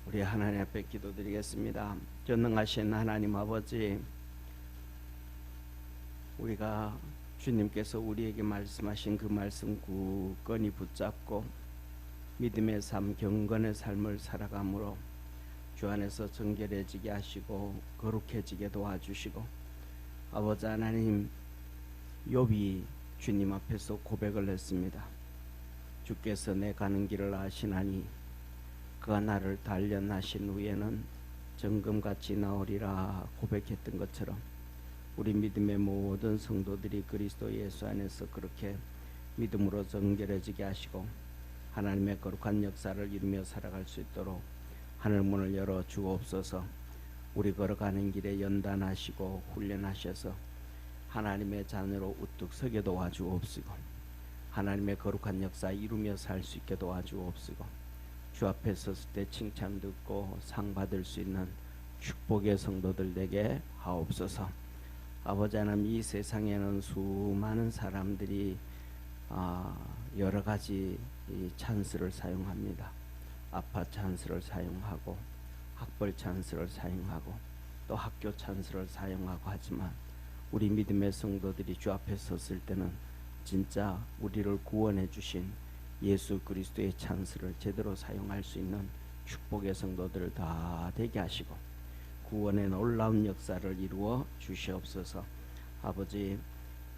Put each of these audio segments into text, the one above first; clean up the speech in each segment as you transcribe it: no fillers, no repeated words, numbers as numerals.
우리 하나님 앞에 기도드리겠습니다. 전능하신 하나님 아버지, 우리가 주님께서 우리에게 말씀하신 그 말씀 굳건히 붙잡고 믿음의 삶, 경건의 삶을 살아감으로 주 안에서 정결해지게 하시고 거룩해지게 도와주시고, 아버지 하나님, 욥이 주님 앞에서 고백을 했습니다. 주께서 내 가는 길을 아시나니 그가 나를 단련하신 후에는 정금같이 나오리라 고백했던 것처럼, 우리 믿음의 모든 성도들이 그리스도 예수 안에서 그렇게 믿음으로 정결해지게 하시고 하나님의 거룩한 역사를 이루며 살아갈 수 있도록 하늘 문을 열어 주옵소서. 우리 걸어가는 길에 연단하시고 훈련하셔서 하나님의 자녀로 우뚝 서게 도와주옵시고, 하나님의 거룩한 역사 이루며 살 수 있게 도와주옵시고, 주 앞에 섰을 때 칭찬 듣고 상 받을 수 있는 축복의 성도들 되게 하옵소서. 아버지 하나님, 이 세상에는 수많은 사람들이 여러 가지 이 찬스를 사용합니다. 아파 찬스를 사용하고 학벌 찬스를 사용하고 또 학교 찬스를 사용하고 하지만, 우리 믿음의 성도들이 주 앞에 섰을 때는 진짜 우리를 구원해 주신 예수 그리스도의 찬스를 제대로 사용할 수 있는 축복의 성도들 다 되게 하시고 구원의 놀라운 역사를 이루어 주시옵소서. 아버지,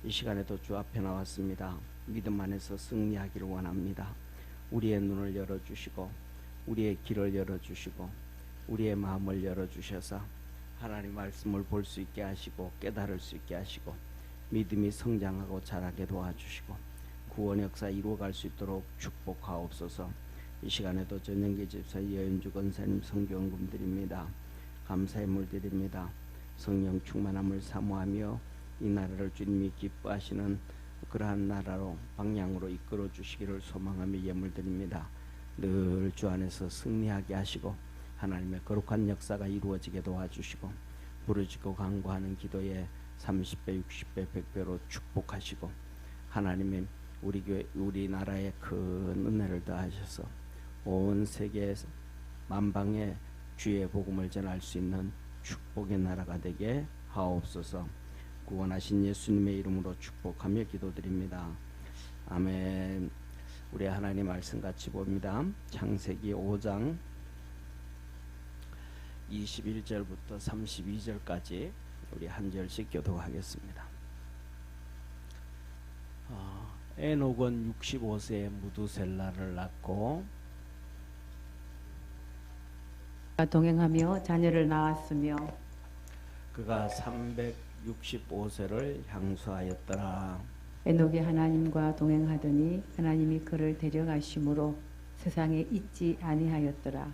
이 시간에도 주 앞에 나왔습니다. 믿음 안에서 승리하기를 원합니다. 우리의 눈을 열어주시고 우리의 길을 열어주시고 우리의 마음을 열어주셔서 하나님 말씀을 볼 수 있게 하시고 깨달을 수 있게 하시고 믿음이 성장하고 자라게 도와주시고 구원 역사 이루어갈 수 있도록 축복하옵소서. 이 시간에도 전영기 집사, 여윤주 권사님 성교원금 드립니다. 감사의 물 드립니다. 성령 충만함을 사모하며 이 나라를 주님이 기뻐하시는 그러한 나라로 방향으로 이끌어 주시기를 소망하며 예물 드립니다. 늘 주 안에서 승리하게 하시고 하나님의 거룩한 역사가 이루어지게 도와주시고 부르짖고 간구하는 기도에 30배, 60배, 100배로 축복하시고 하나님의 우리 교회, 우리나라에 큰 은혜를 더하셔서 온 세계 만방에 주의 복음을 전할 수 있는 축복의 나라가 되게 하옵소서. 구원하신 예수님의 이름으로 축복하며 기도드립니다. 아멘. 우리 하나님 말씀 같이 봅니다. 창세기 5장 21절부터 32절까지 우리 한 절씩 교독하겠습니다. 에녹은 65세에 무두셀라를 낳고 동행하며 자녀를 낳았으며 그가 365세를 향수하였더라. 에녹이 하나님과 동행하더니 하나님이 그를 데려가심으로 세상에 있지 아니하였더라.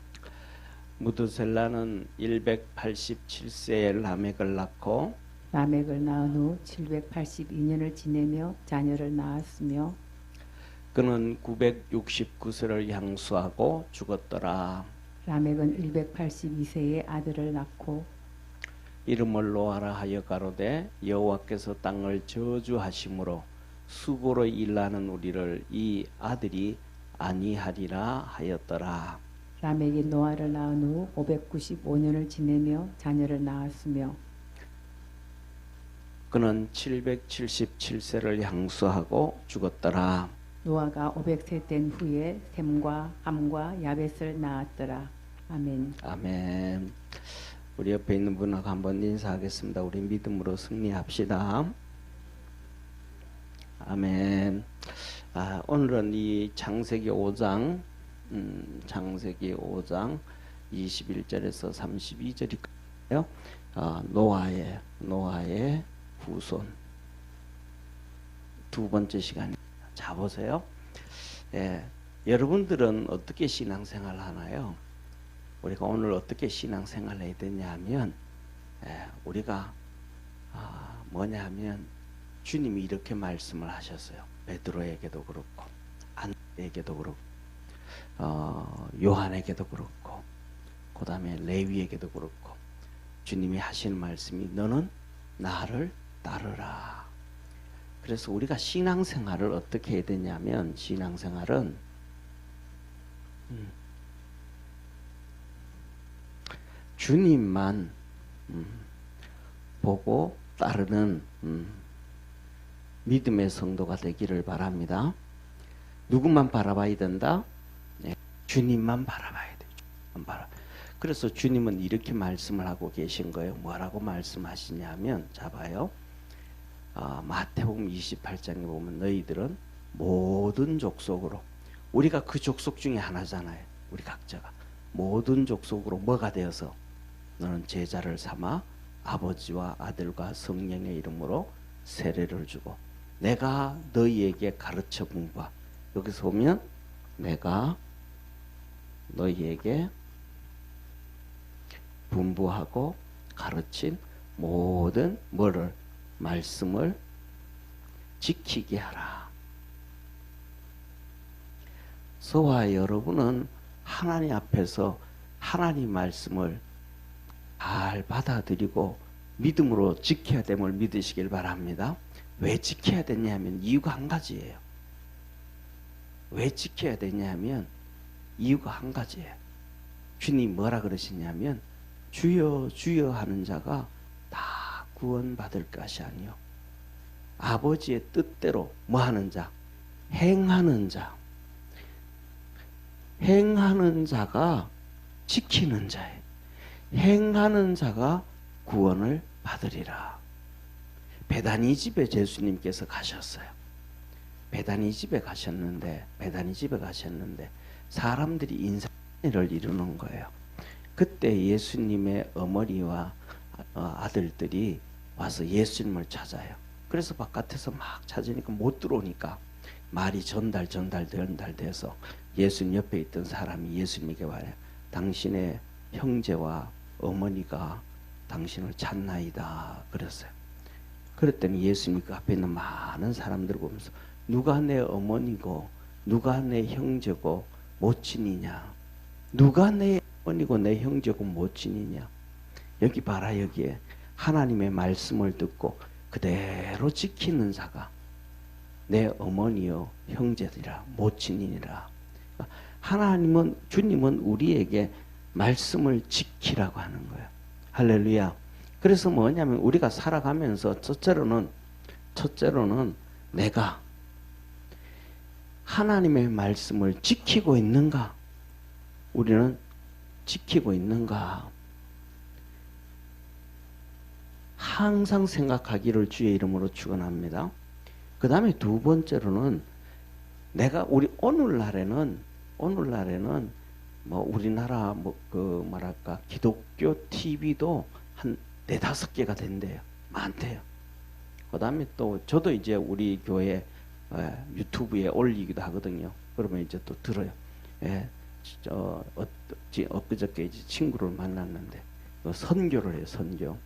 무두셀라는 187세에 라멕을 낳고 라멕을 낳은 후 782년을 지내며 자녀를 낳았으며 그는 969세를 향수하고 죽었더라. 라멕은 182세에 아들을 낳고 이름을 노아라 하여 가로되 여호와께서 땅을 저주하심으로 수고로 일하는 우리를 이 아들이 아니하리라 하였더라. 라멕이 노아를 낳은 후 595년을 지내며 자녀를 낳았으며 그는 777세를 향수하고 죽었더라. 노아가 500세 된 후에 셈과 함과 야벳을 낳았더라. 아멘. 아멘. 우리 옆에 있는 분하고 한번 인사하겠습니다. 우리 믿음으로 승리합시다. 아멘. 오늘은 이 창세기 5장 21절에서 32절이고요. 노아의 후손 두 번째 시간입니다. 자, 보세요. 여러분들은 어떻게 신앙생활을 하나요? 우리가 오늘 어떻게 신앙생활을 해야 되냐 하면 우리가 뭐냐 하면 주님이 이렇게 말씀을 하셨어요. 베드로에게도 그렇고 안드레에게도 그렇고 요한에게도 그렇고 그 다음에 레위에게도 그렇고 주님이 하시는 말씀이 너는 나를 따르라. 그래서 우리가 신앙생활을 어떻게 해야 되냐면 신앙생활은 주님만 보고 따르는 믿음의 성도가 되기를 바랍니다. 누구만 바라봐야 된다? 네, 주님만 바라봐야 돼요. 그래서 주님은 이렇게 말씀을 하고 계신 거예요. 뭐라고 말씀하시냐면, 자 봐요. 마태복음 28장에 보면 너희들은 모든 족속으로, 우리가 그 족속 중에 하나잖아요. 우리 각자가 모든 족속으로 뭐가 되어서 너는 제자를 삼아 아버지와 아들과 성령의 이름으로 세례를 주고 내가 너희에게 가르쳐 분바, 여기서 보면 내가 너희에게 분부하고 가르친 모든 뭐를 말씀을 지키게 하라. 저와 여러분은 하나님 앞에서 하나님 말씀을 잘 받아들이고 믿음으로 지켜야 됨을 믿으시길 바랍니다. 왜 지켜야 되냐면 이유가 한 가지예요. 왜 지켜야 되냐면 이유가 한 가지예요. 주님 뭐라 그러시냐면 주여 주여 하는 자가 다 구원받을 것이 아니요 아버지의 뜻대로 뭐 하는 자? 행하는 자. 행하는 자가 지키는 자예요. 행하는 자가 구원을 받으리라. 베다니 집에 예수님께서 가셨어요. 베다니 집에 가셨는데 사람들이 인사를 이루는 거예요. 그때 예수님의 어머니와 아들들이 와서 예수님을 찾아요. 그래서 바깥에서 막 찾으니까 못 들어오니까 말이 전달돼서 예수님 옆에 있던 사람이 예수님에게 말해요. 당신의 형제와 어머니가 당신을 찾나이다 그랬어요. 그랬더니 예수님이 그 앞에 있는 많은 사람들을 보면서 누가 내 어머니고 누가 내 형제고 모친이냐, 누가 내 어머니고 내 형제고 모친이냐, 여기 봐라, 여기에 하나님의 말씀을 듣고 그대로 지키는 자가 내 어머니요 형제들이라 모친이니라. 하나님은, 주님은 우리에게 말씀을 지키라고 하는 거예요. 할렐루야. 그래서 뭐냐면 우리가 살아가면서 첫째로는 내가 하나님의 말씀을 지키고 있는가? 우리는 지키고 있는가? 항상 생각하기를 주의 이름으로 축원합니다. 그 다음에 두 번째로는 내가 우리 오늘날에는 뭐 우리나라 뭐랄까 기독교 TV도 한 4-5개가 된대요. 많대요. 그 다음에 또 저도 이제 우리 교회 유튜브에 올리기도 하거든요. 그러면 이제 또 들어요. 엊그저께 이제 친구를 만났는데 선교를 해요.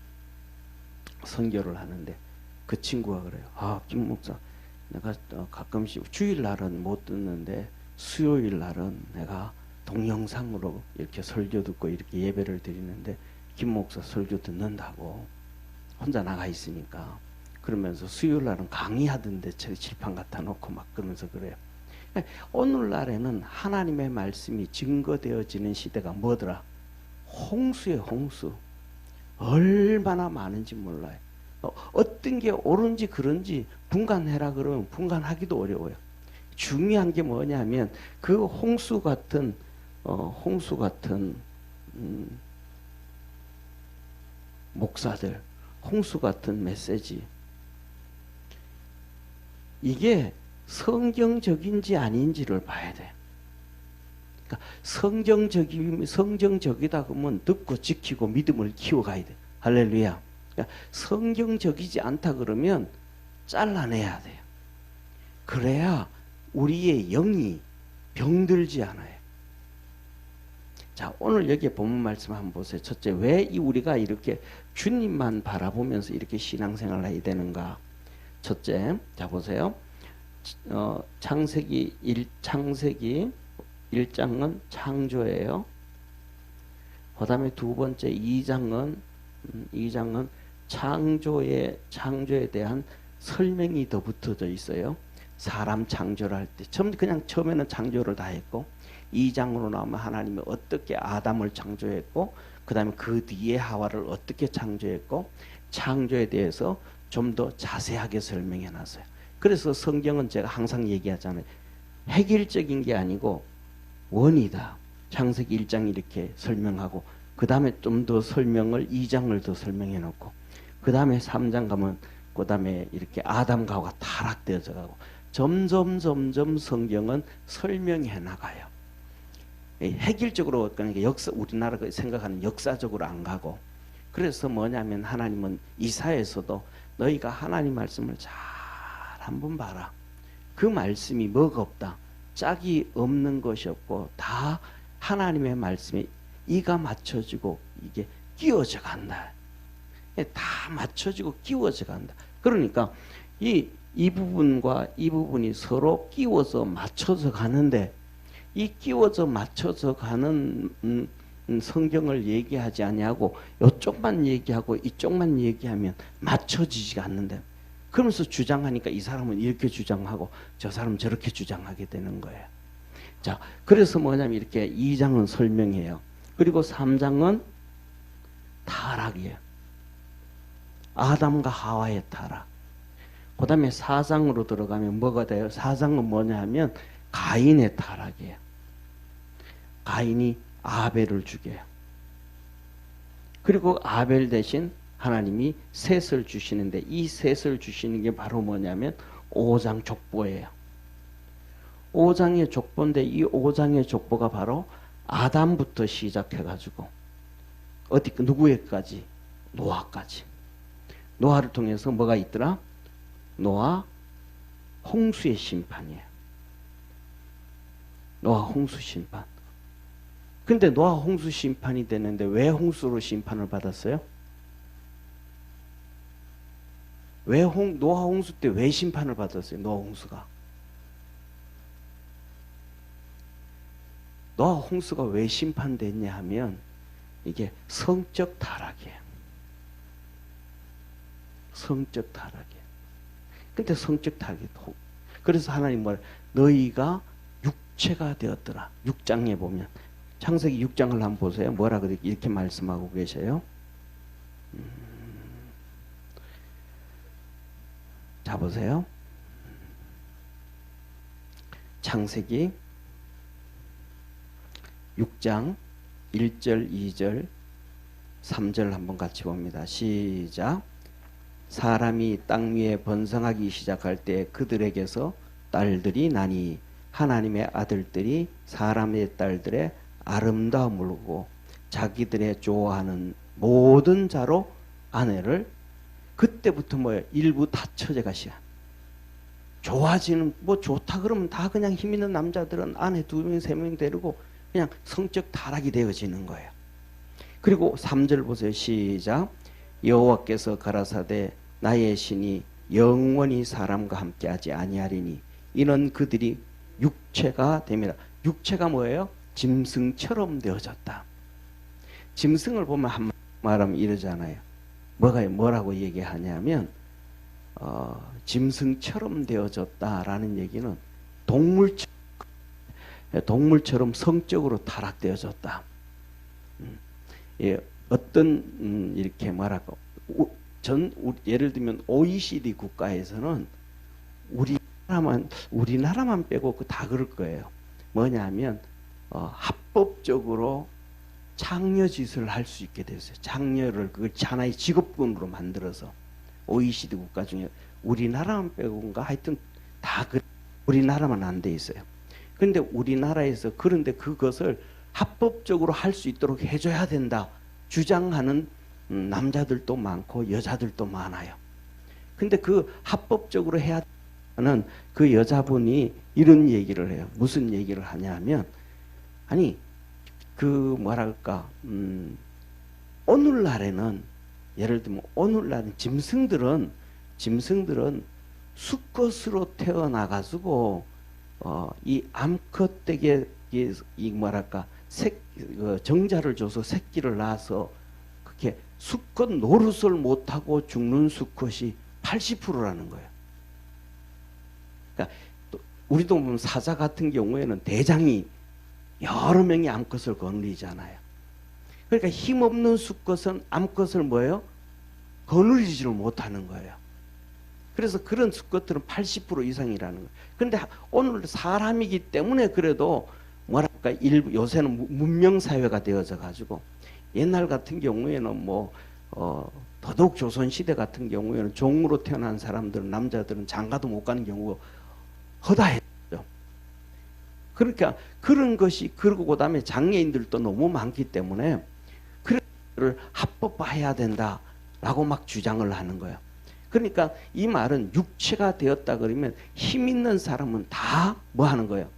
선교를 하는데 그 친구가 그래요. 김 목사, 내가 가끔씩 주일날은 못 듣는데 수요일날은 내가 동영상으로 이렇게 설교 듣고 이렇게 예배를 드리는데 김 목사 설교 듣는다고 혼자 나가 있으니까 그러면서 수요일날은 강의하던데 칠판 갖다 놓고 막 그러면서 그래요. 오늘날에는 하나님의 말씀이 증거되어지는 시대가 뭐더라? 홍수예요. 홍수. 얼마나 많은지 몰라요. 어떤 게 옳은지 그런지 분간해라 그러면 분간하기도 어려워요. 중요한 게 뭐냐면 그 홍수 같은 목사들, 홍수 같은 메시지, 이게 성경적인지 아닌지를 봐야 돼. 그러니까 성경적이다 그러면 듣고 지키고 믿음을 키워가야 돼. 할렐루야. 그러니까 성경적이지 않다 그러면 잘라내야 돼요. 그래야 우리의 영이 병들지 않아요. 자, 오늘 여기에 본문 말씀 한번 보세요. 첫째, 왜 우리가 이렇게 주님만 바라보면서 이렇게 신앙생활을 해야 되는가? 첫째, 자 보세요. 창세기 1장은 창조예요. 그 다음에 두 번째 2장은 창조에 대한 설명이 더 붙어져 있어요. 사람 창조를 할 때 그냥 처음에는 창조를 다 했고 2장으로 나오면 하나님이 어떻게 아담을 창조했고 그 다음에 그 뒤에 하와를 어떻게 창조했고 창조에 대해서 좀 더 자세하게 설명해 놨어요. 그래서 성경은 제가 항상 얘기하잖아요. 획일적인 게 아니고 원이다. 창세기 1장 이렇게 설명하고 그 다음에 좀 더 설명을 2장을 더 설명해 놓고 그 다음에 3장 가면 그 다음에 이렇게 아담과 하와가 타락되어져 가고 점점 성경은 설명해 나가요. 획일적으로 그러니까 역사 우리나라가 생각하는 역사적으로 안 가고 그래서 뭐냐면 하나님은 이사야에서도 너희가 하나님 말씀을 잘 한번 봐라. 그 말씀이 뭐가 없다. 짝이 없는 것이 없고 다 하나님의 말씀에 이가 맞춰지고 이게 끼워져 간다. 다 맞춰지고 끼워져 간다. 그러니까 이 부분과 이 부분이 서로 끼워서 맞춰서 가는데 이 끼워져 맞춰서 가는 성경을 얘기하지 아니하고 이쪽만 얘기하고 이쪽만 얘기하면 맞춰지지가 않는데 그러면서 주장하니까 이 사람은 이렇게 주장하고 저 사람은 저렇게 주장하게 되는 거예요. 자, 그래서 뭐냐면 이렇게 2장은 설명해요. 그리고 3장은 타락이에요. 아담과 하와의 타락. 그 다음에 4장으로 들어가면 뭐가 돼요? 4장은 뭐냐 하면 가인의 타락이에요. 가인이 아벨을 죽여요. 그리고 아벨 대신 하나님이 셋을 주시는데 이 셋을 주시는 게 바로 뭐냐면 5장 족보예요. 5장의 족보인데 이 5장의 족보가 바로 아담부터 시작해가지고 어디 누구에까지? 노아까지. 노아를 통해서 뭐가 있더라? 노아 홍수의 심판이에요. 노아 홍수 심판. 근데 노아 홍수 심판이 되는데 왜 홍수로 심판을 받았어요? 노아 홍수 때 왜 심판을 받았어요? 노아 홍수가. 노아 홍수가 왜 심판됐냐 하면 이게 성적 타락이에요. 성적 타락이에요. 근데 성적 타락이 그래서 하나님 말 너희가 육체가 되었더라. 6장에 보면 창세기 6장을 한번 보세요. 뭐라 그렇게 이렇게 말씀하고 계셔요. 자 보세요. 창세기 6장 1절 2절 3절 한번 같이 봅니다. 시작. 사람이 땅 위에 번성하기 시작할 때 그들에게서 딸들이 나니 하나님의 아들들이 사람의 딸들의 아름다움을 보고 자기들의 좋아하는 모든 자로 아내를 그때부터 뭐예요? 일부 다 처제가 시작. 좋아지는 뭐 좋다 그러면 다 그냥 힘 있는 남자들은 아내 2명 3명 데리고 그냥 성적 타락이 되어지는 거예요. 그리고 3절 보세요. 시작. 여호와께서 가라사대 나의 신이 영원히 사람과 함께하지 아니하리니 이는 그들이 육체가 됩니다. 육체가 뭐예요? 짐승처럼 되어졌다. 짐승을 보면 한 말하면 이러잖아요. 뭐라고 얘기하냐면 짐승처럼 되어졌다라는 얘기는 동물처럼 성적으로 타락되어졌다. 예, 어떤 이렇게 말하고 예를 들면 OECD 국가에서는 우리나라만 빼고 다 그럴 거예요. 뭐냐면 합법적으로 장려짓을 할 수 있게 됐어요. 장려를 그걸 하나의 직업군으로 만들어서 OECD 국가 중에 우리나라만 빼고인가 하여튼 다 우리나라만 안 돼 있어요. 그런데 우리나라에서 그런데 그것을 합법적으로 할 수 있도록 해줘야 된다 주장하는 남자들도 많고 여자들도 많아요. 근데 그 합법적으로 해야 하는 그 여자분이 이런 얘기를 해요. 무슨 얘기를 하냐면 아니 그 뭐랄까 오늘날에는 예를 들면 오늘날은 짐승들은 수컷으로 태어나가지고 이 암컷에게 이 뭐랄까 정자를 줘서 새끼를 낳아서 그렇게 수컷 노릇을 못하고 죽는 수컷이 80%라는 거예요. 그러니까 우리도 보면 사자 같은 경우에는 대장이 여러 명이 암컷을 거느리잖아요. 그러니까 힘없는 수컷은 암컷을 뭐예요? 거느리지를 못하는 거예요. 그래서 그런 수컷들은 80% 이상이라는 거예요. 그런데 오늘 사람이기 때문에 그래도 뭐랄까 요새는 문명사회가 되어져 가지고 옛날 같은 경우에는 더더욱 조선시대 같은 경우에는 종으로 태어난 사람들은 남자들은 장가도 못 가는 경우가 허다했죠. 그러니까 그런 것이 그리고 그다음에 장애인들도 너무 많기 때문에 그를 합법화해야 된다라고 막 주장을 하는 거예요. 그러니까 이 말은 육체가 되었다 그러면 힘 있는 사람은 다 뭐 하는 거예요?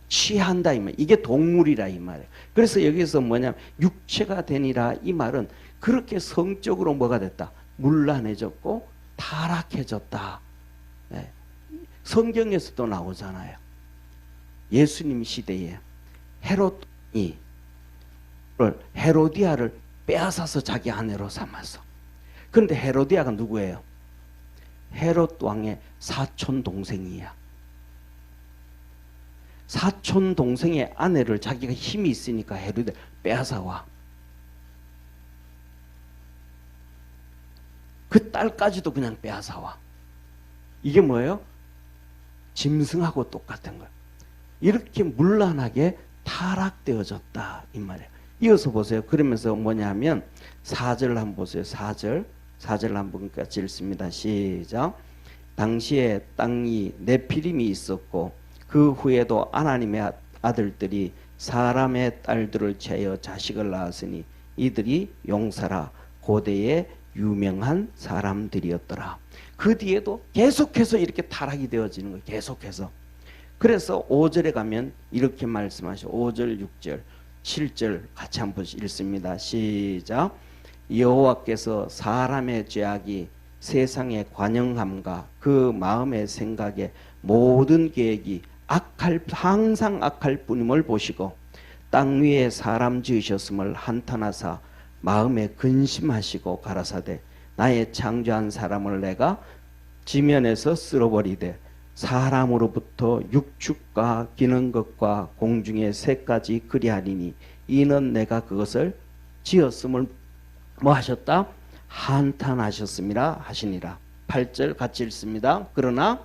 취한다 이 말. 이게 동물이라 이 말이에요. 그래서 여기서 뭐냐면 육체가 되니라 이 말은 그렇게 성적으로 뭐가 됐다? 문란해졌고 타락해졌다. 네. 성경에서도 나오잖아요. 예수님 시대에 헤롯이 헤로디아를 빼앗아서 자기 아내로 삼았어. 그런데 헤로디아가 누구예요? 헤롯 왕의 사촌 동생이야. 사촌 동생의 아내를 자기가 힘이 있으니까 헤로디아 빼앗아 와. 그 딸까지도 그냥 빼앗아 와. 이게 뭐예요? 짐승하고 똑같은 거예요. 이렇게 문란하게 타락되어졌다 이 말이에요. 이어서 보세요. 그러면서 뭐냐면 4절 한번 보세요. 4절 한번 같이 읽습니다. 시작. 당시에 땅이 네피림이 있었고 그 후에도 하나님의 아들들이 사람의 딸들을 취하여 자식을 낳았으니 이들이 용사라 고대의 유명한 사람들이었더라. 그 뒤에도 계속해서 이렇게 타락이 되어지는 거예요. 계속해서. 그래서 5절에 가면 이렇게 말씀하셔. 5절, 6절, 7절 같이 한번 읽습니다. 시작. 여호와께서 사람의 죄악이 세상의 관영함과 그 마음의 생각의 모든 계획이 항상 악할 뿐임을 보시고 땅 위에 사람 지으셨음을 한탄하사 마음에 근심하시고 가라사대 나의 창조한 사람을 내가 지면에서 쓸어버리되 사람으로부터 육축과 기는 것과 공중의 새까지 그리하리니 이는 내가 그것을 지었음을 뭐 하셨다? 한탄하셨음이라 하시니라. 8절 같이 읽습니다. 그러나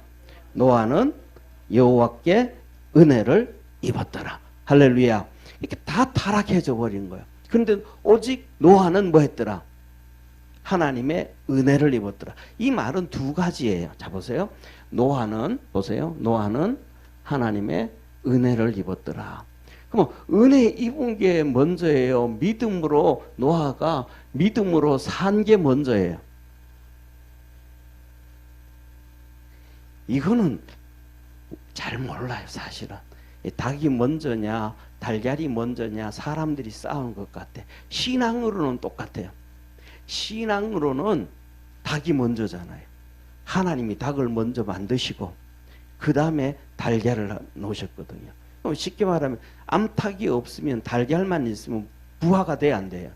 노아는 여호와께 은혜를 입었더라. 할렐루야. 이렇게 다 타락해져 버린 거예요. 그런데 오직 노아는 뭐 했더라? 하나님의 은혜를 입었더라. 이 말은 두 가지예요. 자 보세요. 노아는 보세요. 노아는 하나님의 은혜를 입었더라. 그럼 은혜 입은 게 먼저예요. 믿음으로 노아가 믿음으로 산 게 먼저예요. 이거는 잘 몰라요, 사실은. 닭이 먼저냐, 달걀이 먼저냐, 사람들이 싸우는 것 같아. 신앙으로는 똑같아요. 신앙으로는 닭이 먼저잖아요. 하나님이 닭을 먼저 만드시고 그 다음에 달걀을 놓으셨거든요. 쉽게 말하면 암탉이 없으면 달걀만 있으면 부화가 돼야 안 돼요?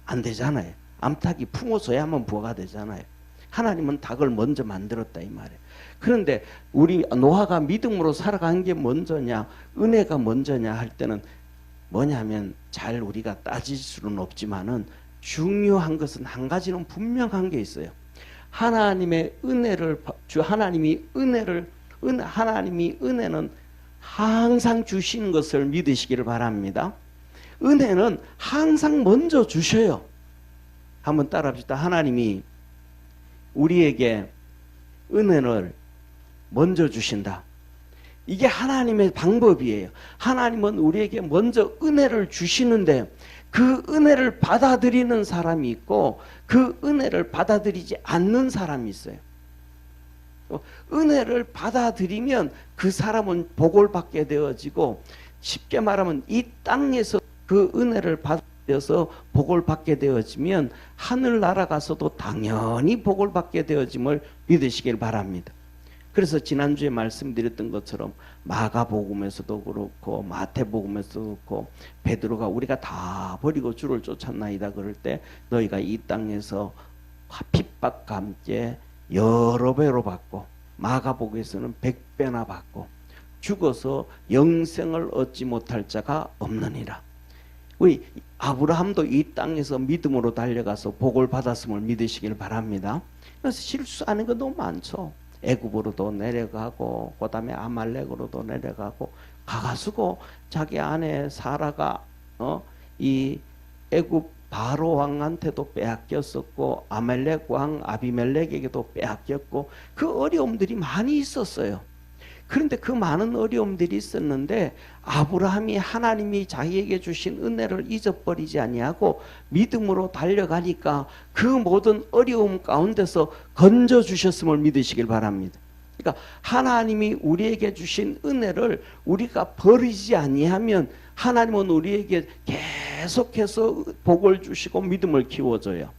안 되잖아요. 암탉이 품어서야만 부화가 되잖아요. 하나님은 닭을 먼저 만들었다 이 말이에요. 그런데 우리 노아가 믿음으로 살아간 게 먼저냐 은혜가 먼저냐 할 때는 뭐냐면 잘 우리가 따질 수는 없지만은 중요한 것은 한 가지는 분명한 게 있어요. 하나님의 은혜를 하나님이 은혜는 항상 주시는 것을 믿으시기를 바랍니다. 은혜는 항상 먼저 주셔요. 한번 따라합시다. 하나님이 우리에게 은혜를 먼저 주신다. 이게 하나님의 방법이에요. 하나님은 우리에게 먼저 은혜를 주시는데 그 은혜를 받아들이는 사람이 있고 그 은혜를 받아들이지 않는 사람이 있어요. 은혜를 받아들이면 그 사람은 복을 받게 되어지고 쉽게 말하면 이 땅에서 그 은혜를 받아서 복을 받게 되어지면 하늘나라 가서도 당연히 복을 받게 되어짐을 믿으시길 바랍니다. 그래서 지난주에 말씀드렸던 것처럼 마가복음에서도 그렇고 마태복음에서도 그렇고 베드로가 우리가 다 버리고 주를 쫓았나이다 그럴 때 너희가 이 땅에서 핍박과 함께 여러 배로 받고 마가복음에서는 100배나 받고 죽어서 영생을 얻지 못할 자가 없느니라. 우리 아브라함도 이 땅에서 믿음으로 달려가서 복을 받았음을 믿으시길 바랍니다. 그래서 실수하는 거 너무 많죠. 애굽으로도 내려가고 그다음에 아말렉으로도 내려가고 가가지고 자기 아내 사라가 이 애굽 바로 왕한테도 빼앗겼었고 아말렉 왕 아비멜렉에게도 빼앗겼고 그 어려움들이 많이 있었어요. 그런데 그 많은 어려움들이 있었는데 아브라함이 하나님이 자기에게 주신 은혜를 잊어버리지 아니하고 믿음으로 달려가니까 그 모든 어려움 가운데서 건져주셨음을 믿으시길 바랍니다. 그러니까 하나님이 우리에게 주신 은혜를 우리가 버리지 아니하면 하나님은 우리에게 계속해서 복을 주시고 믿음을 키워줘요.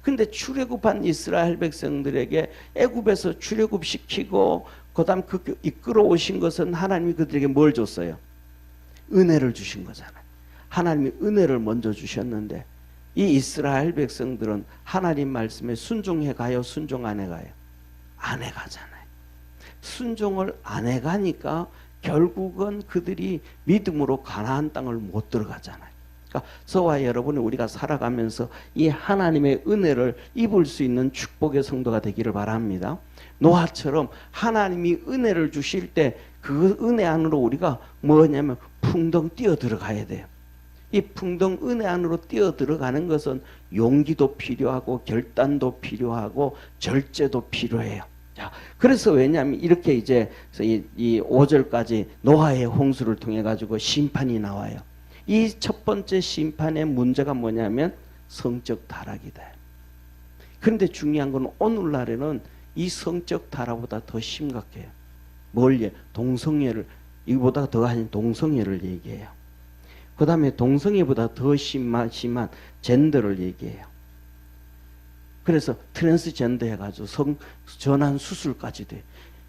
근데 출애굽한 이스라엘 백성들에게 애굽에서 출애굽시키고 그다음 그 이끌어 오신 것은 하나님이 그들에게 뭘 줬어요? 은혜를 주신 거잖아요. 하나님이 은혜를 먼저 주셨는데 이 이스라엘 백성들은 하나님 말씀에 순종해 가요? 순종 안 해 가요? 안 해 가잖아요. 순종을 안 해 가니까 결국은 그들이 믿음으로 가나안 땅을 못 들어가잖아요. 그러니까 저와 여러분이 우리가 살아가면서 이 하나님의 은혜를 입을 수 있는 축복의 성도가 되기를 바랍니다. 노아처럼 하나님이 은혜를 주실 때 그 은혜 안으로 우리가 뭐냐면 풍덩 뛰어 들어가야 돼요. 이 풍덩 은혜 안으로 뛰어 들어가는 것은 용기도 필요하고 결단도 필요하고 절제도 필요해요. 자, 그래서 왜냐하면 이렇게 이제 이 5절까지 노아의 홍수를 통해 가지고 심판이 나와요. 이 첫 번째 심판의 문제가 뭐냐면 성적 타락이다. 그런데 중요한 건 오늘날에는 이 성적 타락보다 더 심각해요. 뭘 동성애를 이보다 더한 동성애를 얘기해요. 그 다음에 동성애보다 더 심한 젠더를 얘기해요. 그래서 트랜스젠더 해가지고 전환 수술까지 돼.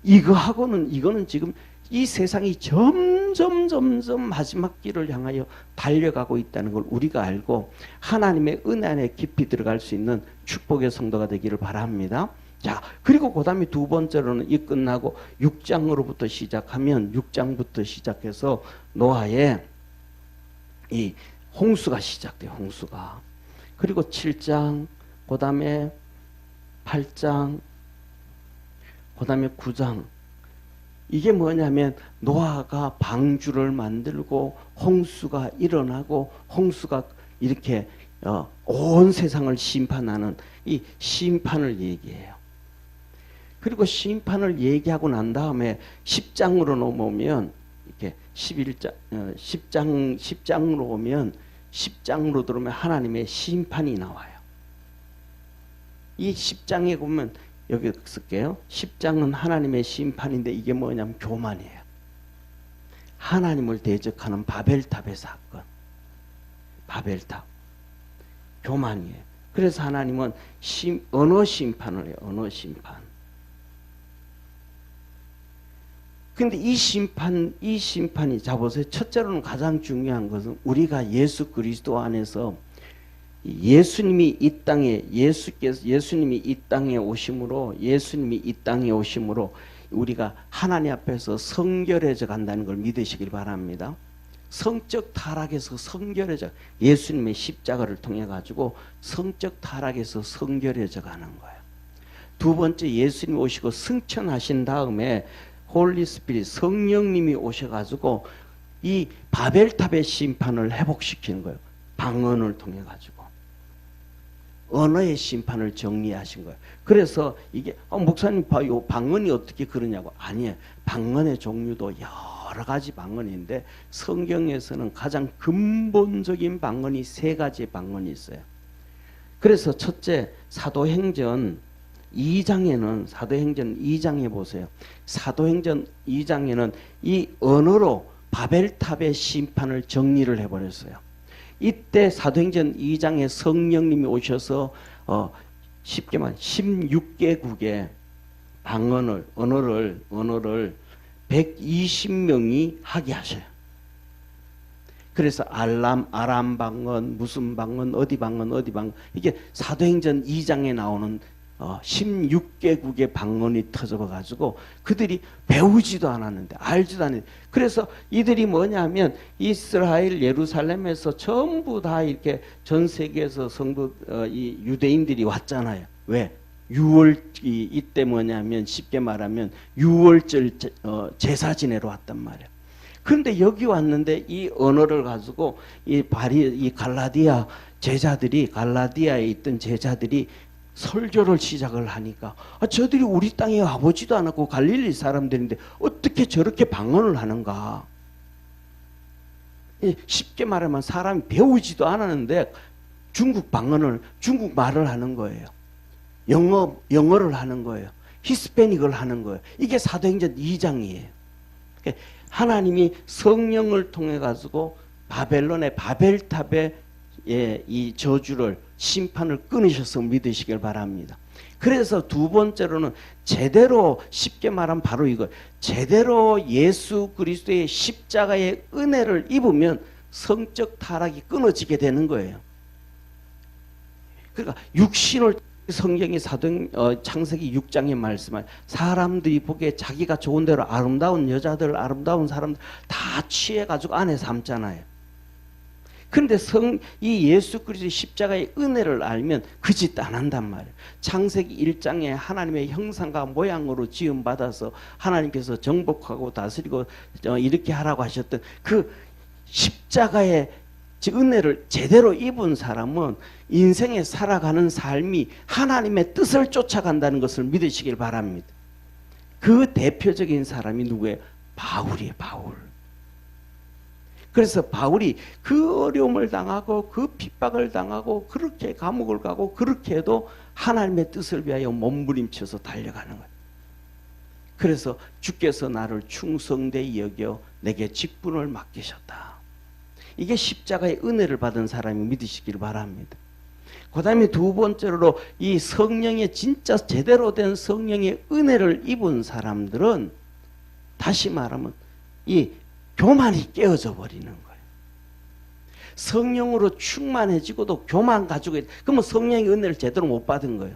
이거는 지금 이 세상이 점점 마지막 길을 향하여 달려가고 있다는 걸 우리가 알고 하나님의 은혜 안에 깊이 들어갈 수 있는 축복의 성도가 되기를 바랍니다. 자, 그리고 그 다음에 두 번째로는 이 끝나고 6장으로부터 시작하면 6장부터 시작해서 노아의 이 홍수가 시작돼요. 홍수가. 그리고 7장, 그 다음에 8장, 그 다음에 9장. 이게 뭐냐면 노아가 방주를 만들고 홍수가 일어나고 홍수가 이렇게 온 세상을 심판하는 이 심판을 얘기해요. 그리고 심판을 얘기하고 난 다음에 10장으로 넘어오면 이렇게 10장으로 오면 10장으로 들어오면 하나님의 심판이 나와요. 이 10장에 보면 여기 쓸게요. 10장은 하나님의 심판인데 이게 뭐냐면 교만이에요. 하나님을 대적하는 바벨탑의 사건. 바벨탑. 교만이에요. 그래서 하나님은 언어 심판을 해요. 언어 심판. 근데 이 심판이 자 보세요. 첫째로는 가장 중요한 것은 우리가 예수 그리스도 안에서 예수님이 이 땅에 오심으로 우리가 하나님 앞에서 성결해져 간다는 걸 믿으시길 바랍니다. 성적 타락에서 성결해져 예수님의 십자가를 통해 가지고 성적 타락에서 성결해져 가는 거예요. 두 번째 예수님이 오시고 승천하신 다음에 홀리 스피릿 성령님이 오셔가지고 이 바벨탑의 심판을 회복시키는 거예요. 방언을 통해 가지고 언어의 심판을 정리하신 거예요. 그래서 이게 목사님 봐요. 방언이 어떻게 그러냐고. 아니에요. 방언의 종류도 여러 가지 방언인데 성경에서는 가장 근본적인 방언이 세 가지 방언이 있어요. 그래서 첫째 사도행전 2장에 보세요. 사도행전 2장에는 이 언어로 바벨탑의 심판을 정리를 해버렸어요. 이때 사도행전 2장에 성령님이 오셔서 쉽게 말해 16개국의 언어를 120명이 하게 하셔요. 그래서 아람 방언, 무슨 방언, 어디 방언 이게 사도행전 2장에 나오는 16개국의 방언이 터져가지고 그들이 배우지도 않았는데 알지도 않았는데 그래서 이들이 뭐냐면 이스라엘 예루살렘에서 전부 다 이렇게 전 세계에서 이 유대인들이 왔잖아요. 왜? 6월 이때 뭐냐면 쉽게 말하면 6월절 제사 지내러 왔단 말이에요. 그런데 여기 왔는데 이 언어를 가지고 이 갈라디아 제자들이 갈라디아에 있던 제자들이 설교를 시작을 하니까 저들이 우리 땅에 와보지도 않았고 갈릴리 사람들인데 어떻게 저렇게 방언을 하는가. 쉽게 말하면 사람이 배우지도 않았는데 중국 말을 하는 거예요. 영어를 하는 거예요. 히스패닉을 하는 거예요. 이게 사도행전 2장이에요. 하나님이 성령을 통해 가지고 바벨론의 바벨탑에 이 저주를 심판을 끊으셔서 믿으시길 바랍니다. 그래서 두 번째로는 제대로 쉽게 말하면 바로 이거 제대로 예수 그리스도의 십자가의 은혜를 입으면 성적 타락이 끊어지게 되는 거예요. 그러니까 육신을 성경이 창세기 6장에 말씀한 사람들이 보기에 자기가 좋은 대로 아름다운 여자들 아름다운 사람들 다 취해가지고 안에 삼잖아요. 그런데 이 예수 그리스도의 십자가의 은혜를 알면 그 짓 안 한단 말이에요. 창세기 1장에 하나님의 형상과 모양으로 지음받아서 하나님께서 정복하고 다스리고 이렇게 하라고 하셨던 그 십자가의 은혜를 제대로 입은 사람은 인생에 살아가는 삶이 하나님의 뜻을 쫓아간다는 것을 믿으시길 바랍니다. 그 대표적인 사람이 누구예요? 바울이에요. 바울. 그래서 바울이 그 어려움을 당하고 그 핍박을 당하고 그렇게 감옥을 가고 그렇게 해도 하나님의 뜻을 위하여 몸부림쳐서 달려가는 거예요. 그래서 주께서 나를 충성되이 여겨 내게 직분을 맡기셨다. 이게 십자가의 은혜를 받은 사람이 믿으시길 바랍니다. 그 다음에 두 번째로 이 성령의 진짜 제대로 된 성령의 은혜를 입은 사람들은 다시 말하면 이 교만이 깨어져 버리는 거예요. 성령으로 충만해지고도 교만 가지고 그러면 성령의 은혜를 제대로 못 받은 거예요.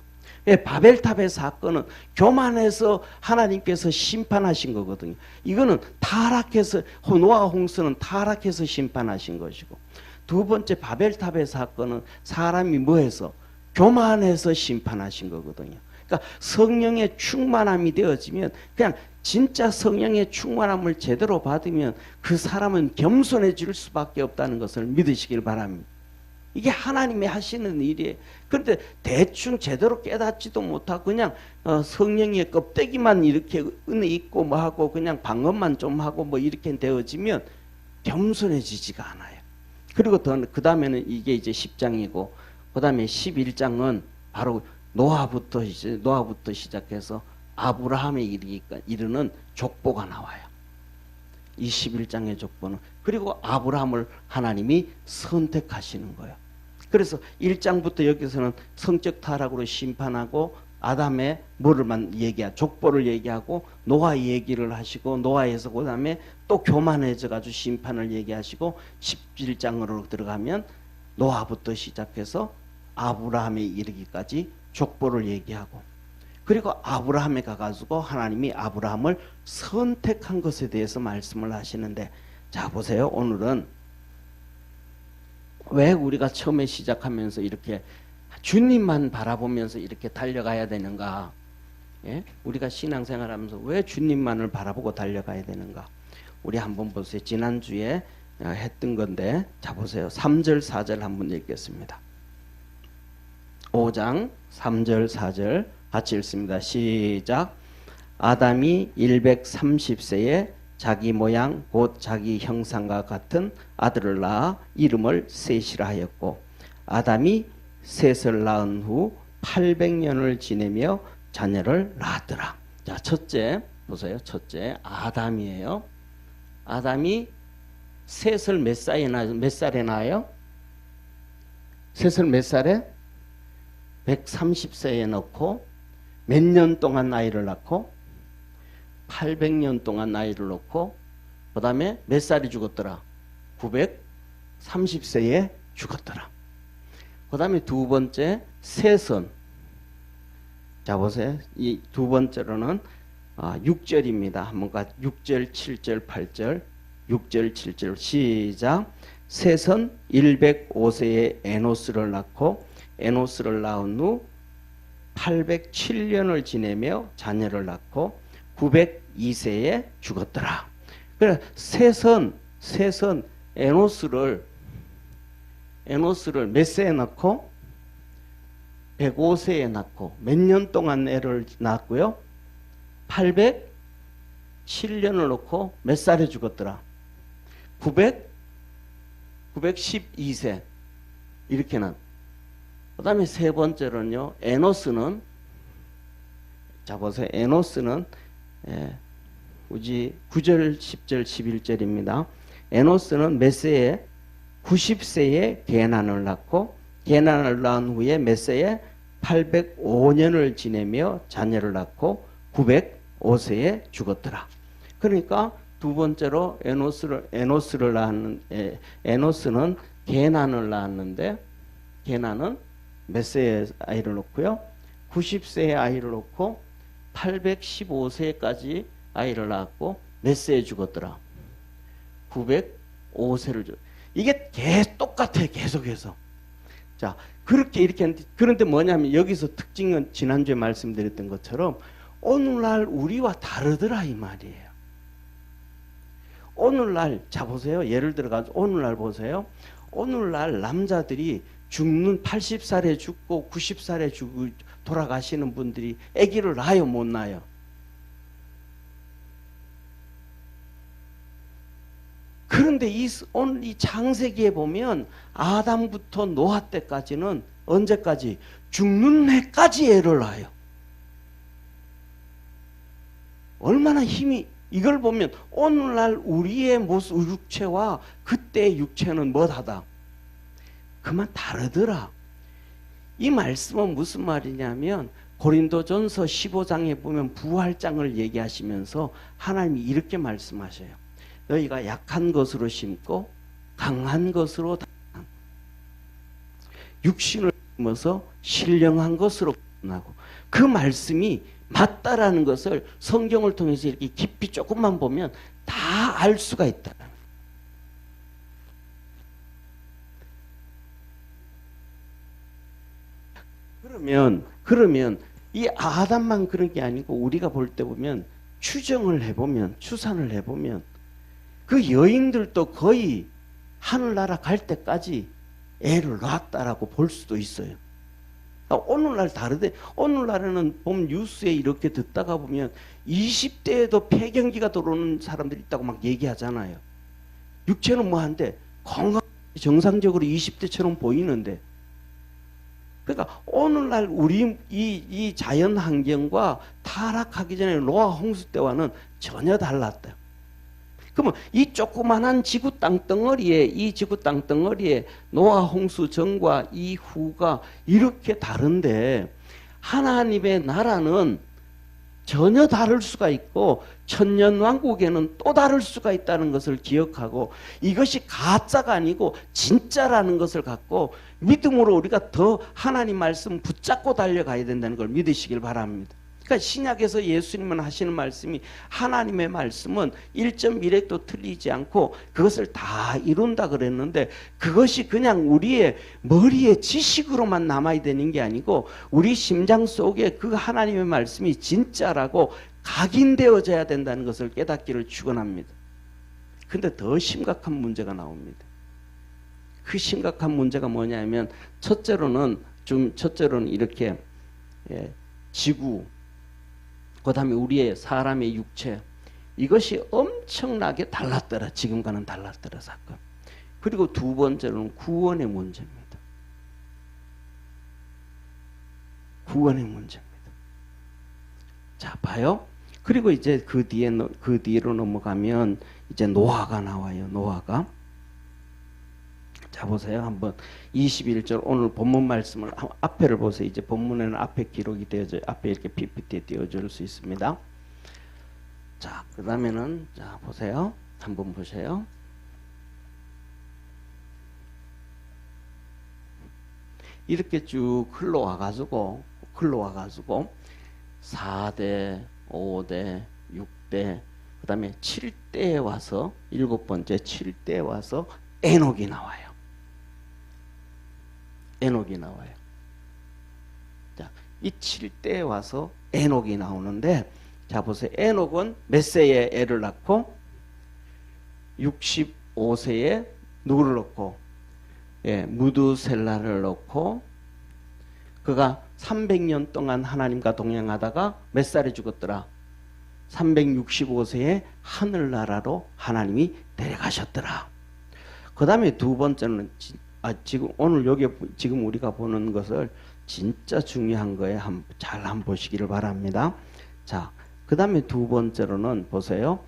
바벨탑의 사건은 교만해서 하나님께서 심판하신 거거든요. 이거는 타락해서 노아 홍수는 타락해서 심판하신 것이고 두 번째 바벨탑의 사건은 사람이 뭐해서 교만해서 심판하신 거거든요. 그러니까 성령의 충만함이 되어지면 그냥 진짜 성령의 충만함을 제대로 받으면 그 사람은 겸손해질 수밖에 없다는 것을 믿으시길 바랍니다. 이게 하나님이 하시는 일이에요. 그런데 대충 제대로 깨닫지도 못하고 그냥 성령의 껍데기만 이렇게 은혜 있고 뭐 하고 그냥 방언만 좀 하고 뭐 이렇게 되어지면 겸손해지지가 않아요. 그리고 그 다음에는 이게 이제 10장이고 그 다음에 11장은 바로 노아부터 시작해서 아브라함에 이르는 족보가 나와요. 21장의 족보는. 그리고 아브라함을 하나님이 선택하시는 거예요. 그래서 1장부터 여기서는 성적 타락으로 심판하고 아담의 족보를 얘기하고 노아 얘기를 하시고 노아에서 그 다음에 또 교만해져 가지고 심판을 얘기하시고 11장으로 들어가면 노아부터 시작해서 아브라함에 이르기까지 족보를 얘기하고 그리고 아브라함에 가가지고 하나님이 아브라함을 선택한 것에 대해서 말씀을 하시는데 자 보세요. 오늘은 왜 우리가 처음에 시작하면서 이렇게 주님만 바라보면서 이렇게 달려가야 되는가? 예? 우리가 신앙생활하면서 왜 주님만을 바라보고 달려가야 되는가? 우리 한번 보세요. 지난주에 했던 건데 자 보세요. 3절 4절 한번 읽겠습니다. 5장 3절 4절 같이 읽습니다. 시작. 아담이 130세에 자기 모양 곧 자기 형상과 같은 아들을 낳아 이름을 셋이라 하였고 아담이 셋을 낳은 후 800년을 지내며 자녀를 낳았더라. 자, 첫째 보세요. 첫째 아담이에요. 아담이 셋을 몇 살에 낳아요? 셋을 몇 살에? 130세에 넣고 몇 년 동안 아이를 낳고 800년 동안 아이를 낳고 그 다음에 몇 살이 죽었더라? 930세에 죽었더라. 그 다음에 두 번째 셋은 자 보세요. 이 두 번째로는 6절입니다. 한번 6절, 7절, 8절, 6절, 7절 시작. 셋은 105세에 에노스를 낳고 에노스를 낳은 후 807년을 지내며 자녀를 낳고 902세에 죽었더라. 그래 셋은 에노스를 몇 세에 낳고 105세에 낳고 몇 년 동안 애를 낳았고요. 807년을 놓고 몇 살에 죽었더라? 912세. 이렇게는. 그 다음에 세 번째로는요, 에노스는, 자 보세요. 에노스는, 우지 9절, 10절, 11절입니다. 에노스는 몇 세에? 90세에 게난을 낳고, 게난을 낳은 후에 몇 세에? 805년을 지내며 자녀를 낳고 905세에 죽었더라. 그러니까 두 번째로 에노스를 낳았는 에노스는 게난을 낳았는데 게난은 몇 세에 아이를 놓고요? 90세에 아이를 놓고 815세까지 아이를 낳았고 몇 세에 죽었더라? 905세를 죽. 이게 똑같아 계속해서. 자, 그렇게 이렇게 하는데, 그런데 뭐냐면 여기서 특징은 지난주에 말씀드렸던 것처럼 오늘날 우리와 다르더라 이 말이에요. 오늘날 자 보세요. 예를 들어가지고 오늘날 보세요. 오늘날 남자들이 죽는 80살에 죽고 90살에 죽고 돌아가시는 분들이 아기를 낳아요 못 낳아요? 그런데 오늘 이 창세기에 보면 아담부터 노아 때까지는 언제까지? 죽는 해까지 애를 낳아요. 얼마나 힘이, 이걸 보면 오늘날 우리의 모습, 육체와 그때의 육체는 뭐하다? 그만 다르더라. 이 말씀은 무슨 말이냐면 고린도전서 15장에 보면 부활장을 얘기하시면서 하나님이 이렇게 말씀하셔요. 너희가 약한 것으로 심고 강한 것으로 육신을 심어서 신령한 것으로 나고, 그 말씀이 맞다라는 것을 성경을 통해서 이렇게 깊이 조금만 보면 다 알 수가 있다. 그러면 이 아담만 그런 게 아니고 우리가 볼 때 보면 추정을 해보면, 추산을 해보면 그 여인들도 거의 하늘나라 갈 때까지 애를 낳았다라고 볼 수도 있어요. 오늘날 다르대. 오늘날에는 보면 뉴스에 이렇게 듣다가 보면 20대에도 폐경기가 들어오는 사람들이 있다고 막 얘기하잖아요. 육체는 뭐한데 건강 정상적으로 20대처럼 보이는데, 그러니까 오늘날 우리 이 자연 환경과 타락하기 전에 노아 홍수 때와는 전혀 달랐다. 그러면 이 조그만한 지구 땅덩어리에 노아 홍수 전과 이후가 이렇게 다른데 하나님의 나라는 전혀 다를 수가 있고 천년왕국에는 또 다를 수가 있다는 것을 기억하고, 이것이 가짜가 아니고 진짜라는 것을 갖고 믿음으로 우리가 더 하나님 말씀 붙잡고 달려가야 된다는 걸 믿으시길 바랍니다. 그러니까 신약에서 예수님은 하시는 말씀이, 하나님의 말씀은 1.1획도 틀리지 않고 그것을 다 이룬다 그랬는데, 그것이 그냥 우리의 머리에 지식으로만 남아야 되는 게 아니고 우리 심장 속에 그 하나님의 말씀이 진짜라고 각인되어져야 된다는 것을 깨닫기를 축원합니다. 근데 더 심각한 문제가 나옵니다. 그 심각한 문제가 뭐냐면 첫째로는 이렇게 지구, 그 다음에 우리의 사람의 육체, 이것이 엄청나게 달랐더라. 지금과는 달랐더라 사건. 그리고 두 번째로는 구원의 문제입니다. 구원의 문제입니다. 자 봐요. 그리고 이제 그 뒤로 넘어가면 이제 노아가 나와요. 노아가. 자 보세요. 한번 21절 오늘 본문 말씀을 앞에를 보세요. 이제 본문에는 앞에 기록이 되어져, 앞에 이렇게 PPT에 띄워줄 수 있습니다. 자, 그 다음에는 자 보세요. 한번 보세요. 이렇게 쭉 흘러와 가지고 4대, 5대, 6대, 그 다음에 7대에 와서, 7번째 7대에 와서 에녹이 나와요. 에녹이 나와요. 자, 이 7대에 와서 에녹이 나오는데, 자 보세요. 에녹은 몇 세에 애를 낳고 65세에 누구를 낳고, 예, 무두셀라를 낳고, 그가 300년 동안 하나님과 동행하다가 몇 살에 죽었더라? 365세에 하늘나라로 하나님이 데려가셨더라. 그 다음에 두 번째는 지금 오늘 여기 지금 우리가 보는 것을 진짜 중요한 거에 잘 한번 보시기를 바랍니다. 자, 그 다음에 두 번째로는 보세요.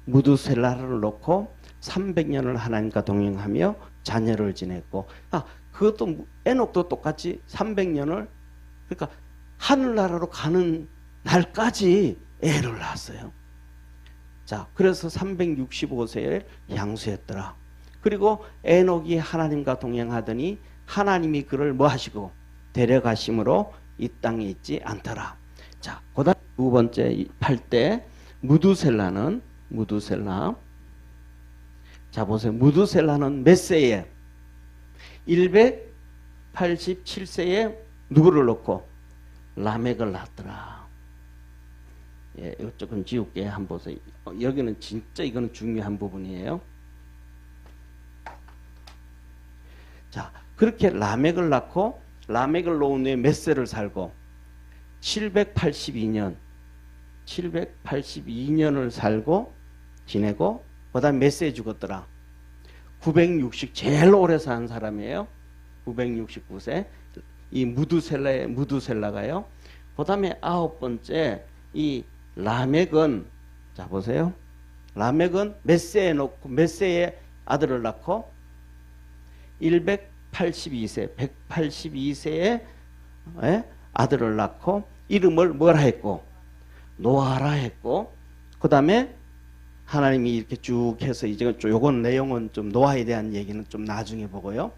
무두셀라를 놓고 300년을 하나님과 동행하며 자녀를 지냈고, 그것도 에녹도 똑같이 300년을, 그러니까 하늘나라로 가는 날까지 애를 낳았어요. 자, 그래서 365세에 향수했더라. 그리고 에녹이 하나님과 동행하더니 하나님이 그를 뭐 하시고 데려가심으로 이 땅에 있지 않더라. 자, 그다음 두 번째 8대 무두셀라. 자, 보세요. 무두셀라는 몇 세에? 187세에 누구를 놓고? 라멕을 낳았더라. 예, 이거 조금 지울게. 한번 보세요. 여기는 진짜 이거는 중요한 부분이에요. 자, 그렇게 라멕을 낳고, 라멕을 놓은 후에 몇 세를 살고? 782년을 살고 지내고, 그 다음에 몇 세에 죽었더라? 제일 오래 산 사람이에요. 969세. 이 무두셀라가요. 그 다음에 9번째, 이 라멕은, 자 보세요. 라멕은 몇 세에 놓고, 몇 세에 아들을 낳고? 182세에 아들을 낳고, 이름을 뭐라 했고? 노아라 했고, 그 다음에 하나님이 이렇게 쭉 해서, 이제 요건 내용은 좀 노아에 대한 얘기는 좀 나중에 보고요.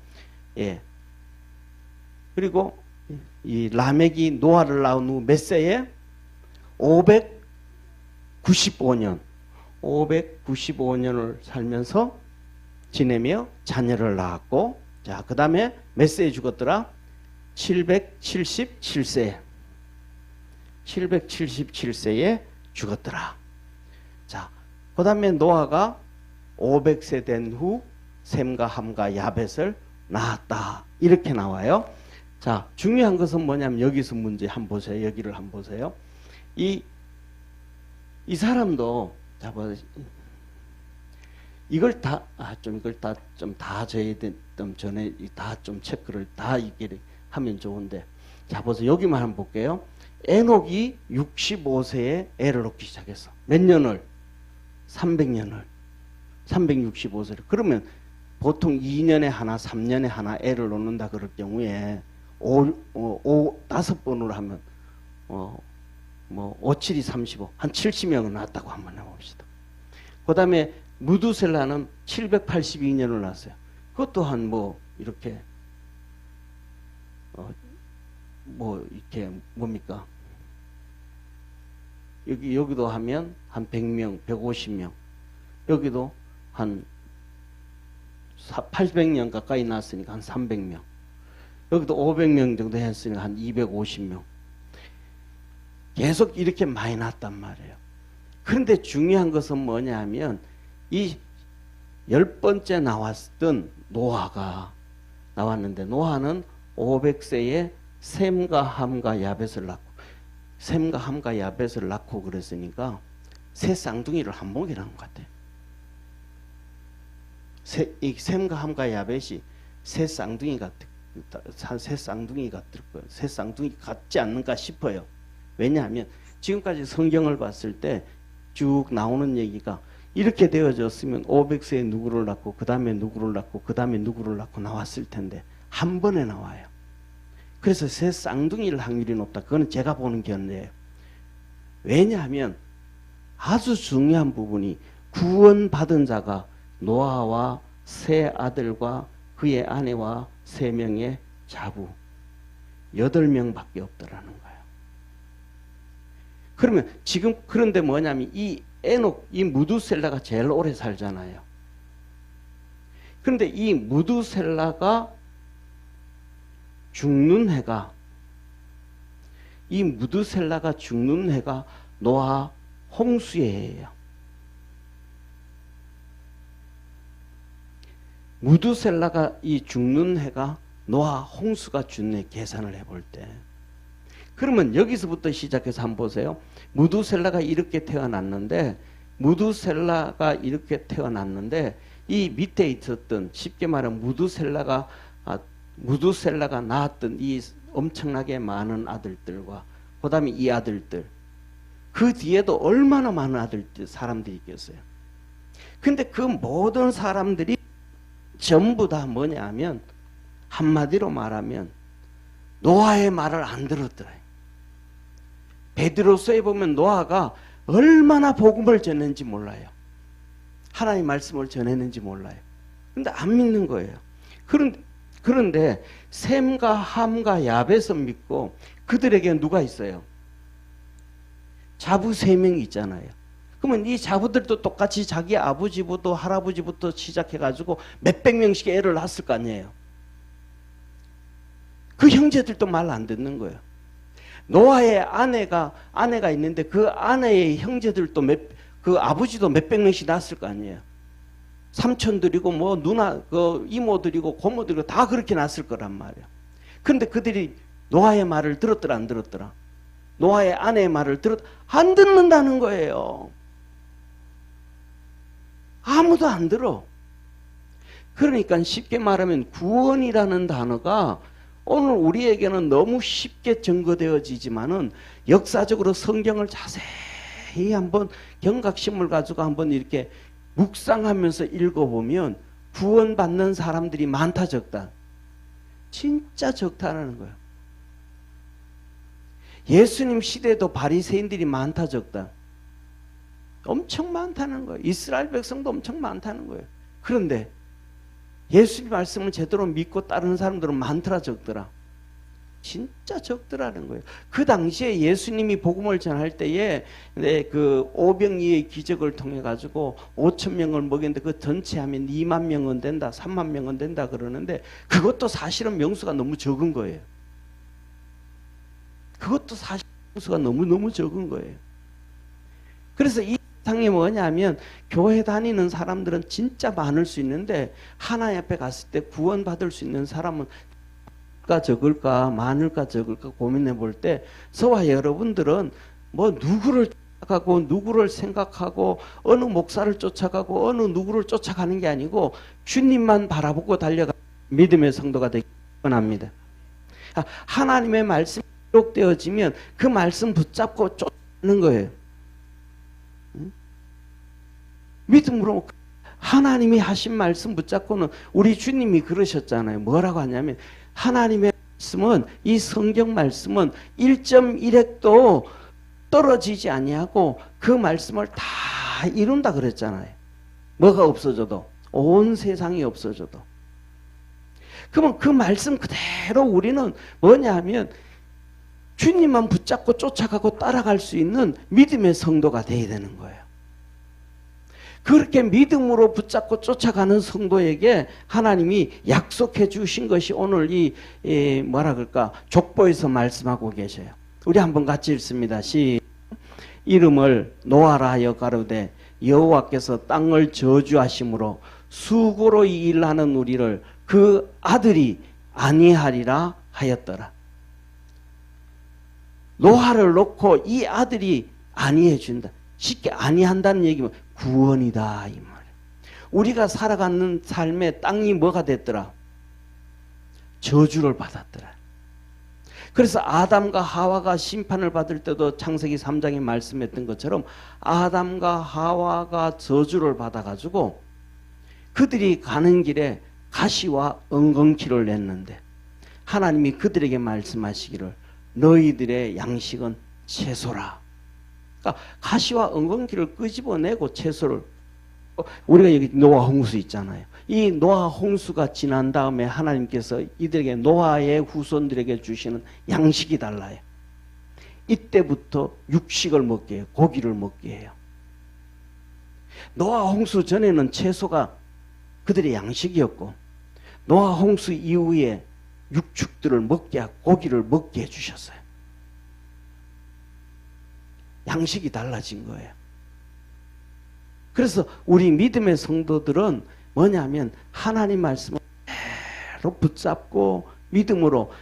예. 그리고 이 라멕이 노아를 낳은 후 몇 세에? 595년을 살면서 지내며 자녀를 낳았고, 자, 그 다음에 몇 세에 죽었더라? 777세에 죽었더라. 자, 그 다음에 노아가 500세 된 후 셈과 함과 야벳을 낳았다. 이렇게 나와요. 자, 중요한 것은 뭐냐면 여기서 문제 한번 보세요. 여기를 한번 보세요. 이 사람도, 자, 이걸 다, 저야 됐던 전에 다 좀 체크를 다 이렇게 하면 좋은데, 자, 보세요. 여기만 한번 볼게요. 에녹이 65세에 애를 낳기 시작했어. 몇 년을? 300년을. 365세를. 그러면 보통 2년에 하나, 3년에 하나 애를 낳는다 그럴 경우에 5번으로 하면 5, 7이 35, 한 70명은 낳았다고 한번 해봅시다. 그 다음에 무두셀라는 782년을 낳았어요. 그것 또한 이렇게 이렇게 뭡니까? 여기도 하면 한 100명, 150명. 여기도 한 800년 가까이 낳았으니까 한 300명. 여기도 500명 정도 했으니까 한 250명. 계속 이렇게 많이 낳았단 말이에요. 그런데 중요한 것은 뭐냐 하면 이 10번째 나왔던 노아가 나왔는데, 노아는 500세에 셈과 함과 야벳을 낳고, 셈과 함과 야벳을 낳고 그랬으니까 새 쌍둥이를 한 목이라는 것 같아요. 이 셈과 함과 야벳이 새 쌍둥이 같을 거예요. 새 쌍둥이 같지 않는가 싶어요. 왜냐하면 지금까지 성경을 봤을 때 쭉 나오는 얘기가 이렇게 되어졌으면 500세에 누구를 낳고, 그 다음에 누구를 낳고, 그 다음에 누구를 낳고 나왔을 텐데 한 번에 나와요. 그래서 새 쌍둥이일 확률이 높다. 그거는 제가 보는 견해예요. 왜냐하면 아주 중요한 부분이 구원받은 자가 노아와 세 아들과 그의 아내와 3명의 자부 8명밖에 없더라는 거예요. 그러면 지금 그런데 뭐냐면 이 에녹, 이 무두셀라가 제일 오래 살잖아요. 그런데 이 무두셀라가 죽는 해가 노아 홍수의 해예요. 무두셀라가 이 죽는 해가 노아 홍수가 준 해 계산을 해볼 때, 그러면 여기서부터 시작해서 한번 보세요. 무두셀라가 이렇게 태어났는데 이 밑에 있었던, 쉽게 말하면 무두셀라가 낳았던 이 엄청나게 많은 아들들과 그 다음에 이 아들들, 그 뒤에도 얼마나 많은 사람들이 있겠어요. 근데 그 모든 사람들이 전부 다 뭐냐 하면, 한마디로 말하면 노아의 말을 안 들었더래요. 베드로서에 보면 노아가 얼마나 복음을 전했는지 몰라요. 하나님의 말씀을 전했는지 몰라요. 근데 안 믿는 거예요. 그런데 셈과 함과 야벳은 믿고, 그들에게 누가 있어요? 자부 3명이 있잖아요. 그러면 이 자부들도 똑같이 자기 아버지부터 할아버지부터 시작해가지고 몇백 명씩 애를 낳았을 거 아니에요. 그 형제들도 말 안 듣는 거예요. 노아의 아내가 있는데 그 아내의 형제들도 그 아버지도 몇백 명씩 낳았을 거 아니에요. 삼촌들이고 뭐 누나, 그 이모들이고 고모들이고 다 그렇게 낳았을 거란 말이에요. 그런데 그들이 노아의 말을 들었더라 안 들었더라? 노아의 아내의 말을 안 듣는다는 거예요. 아무도 안 들어. 그러니까 쉽게 말하면 구원이라는 단어가 오늘 우리에게는 너무 쉽게 증거되어지지만은, 역사적으로 성경을 자세히 한번 경각심을 가지고 한번 이렇게 묵상하면서 읽어보면 구원받는 사람들이 많다 적다? 진짜 적다라는 거예요. 예수님 시대에도 바리새인들이 많다 적다? 엄청 많다는 거예요. 이스라엘 백성도 엄청 많다는 거예요. 그런데 예수님 말씀을 제대로 믿고 따르는 사람들은 많더라 적더라? 진짜 적더라는 거예요. 그 당시에 예수님이 복음을 전할 때에 그 오병이의 기적을 통해 가지고 5,000명을 먹였는데 그 전체 하면 2만 명은 된다, 3만 명은 된다 그러는데, 그것도 사실은 명수가 너무 적은 거예요. 그것도 사실 명수가 너무 적은 거예요. 그래서 이 세상이 뭐냐면, 교회 다니는 사람들은 진짜 많을 수 있는데 하나님 앞에 갔을 때 구원받을 수 있는 사람은 적을까 많을까 적을까 고민해 볼 때, 저와 여러분들은 뭐 누구를 쫓아가고 누구를 생각하고 어느 목사를 쫓아가고 어느 누구를 쫓아가는 게 아니고 주님만 바라보고 달려가 믿음의 성도가 되기 원합니다. 하나님의 말씀이 기록되어지면 그 말씀 붙잡고 쫓는 거예요. 믿음으로 하나님이 하신 말씀 붙잡고는, 우리 주님이 그러셨잖아요. 뭐라고 하냐면, 하나님의 말씀은, 이 성경 말씀은 1.1핵도 떨어지지 아니하고 그 말씀을 다 이룬다 그랬잖아요. 뭐가 없어져도, 온 세상이 없어져도. 그러면 그 말씀 그대로 우리는 뭐냐 하면 주님만 붙잡고 쫓아가고 따라갈 수 있는 믿음의 성도가 되어야 되는 거예요. 그렇게 믿음으로 붙잡고 쫓아가는 성도에게 하나님이 약속해 주신 것이 오늘 뭐라 그럴까, 족보에서 말씀하고 계셔요. 우리 한번 같이 읽습니다. 이름을 노아라 하여 가로되 여호와께서 땅을 저주하심으로 수고로 일하는 우리를 그 아들이 아니하리라 하였더라. 노아를 놓고 이 아들이 아니해 준다. 쉽게 아니한다는 얘기면 구원이다 이 말이에요. 우리가 살아가는 삶의 땅이 뭐가 됐더라? 저주를 받았더라. 그래서 아담과 하와가 심판을 받을 때도 창세기 3장에 말씀했던 것처럼 아담과 하와가 저주를 받아가지고 그들이 가는 길에 가시와 엉겅퀴를 냈는데, 하나님이 그들에게 말씀하시기를 너희들의 양식은 채소라. 그러니까 가시와 엉겅퀴를 끄집어내고 채소를, 우리가 여기 노아 홍수 있잖아요. 이 노아 홍수가 지난 다음에 하나님께서 이들에게, 노아의 후손들에게 주시는 양식이 달라요. 이때부터 육식을 먹게 해요. 고기를 먹게 해요. 노아 홍수 전에는 채소가 그들의 양식이었고 노아 홍수 이후에 육축들을 먹게 하고 고기를 먹게 해주셨어요. 양식이 달라진 거예요. 그래서 우리 믿음의 성도들은 뭐냐면 하나님 말씀을 그대로 붙잡고 믿음으로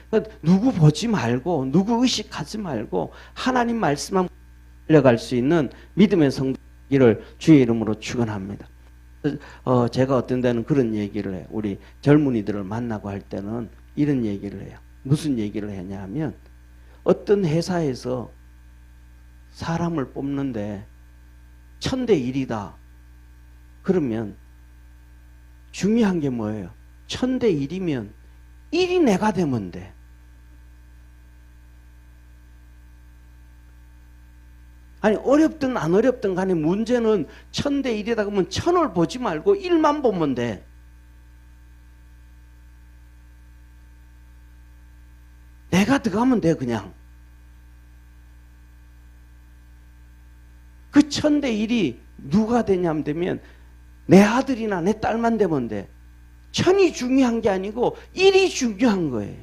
누구 보지 말고 누구 의식하지 말고 하나님 말씀만 끌려갈 수 있는 믿음의 성도기를 주의 이름으로 축원합니다. 제가 어떤 데는 그런 얘기를 해요. 우리 젊은이들을 만나고 할 때는 이런 얘기를 해요. 무슨 얘기를 하냐 하면 어떤 회사에서 사람을 뽑는데 1000대 1이다. 그러면 중요한 게 뭐예요? 1000대 1이면 1이 내가 되면 돼. 아니 어렵든 안 어렵든 간에 문제는 1000대 1이다 그러면 1000을 보지 말고 1만 보면 돼. 내가 들어가면 돼 그냥. 그 1000대 1이 누가 되냐면 되면 내 아들이나 내 딸만 되면 돼. 1000이 중요한 게 아니고 1이 중요한 거예요.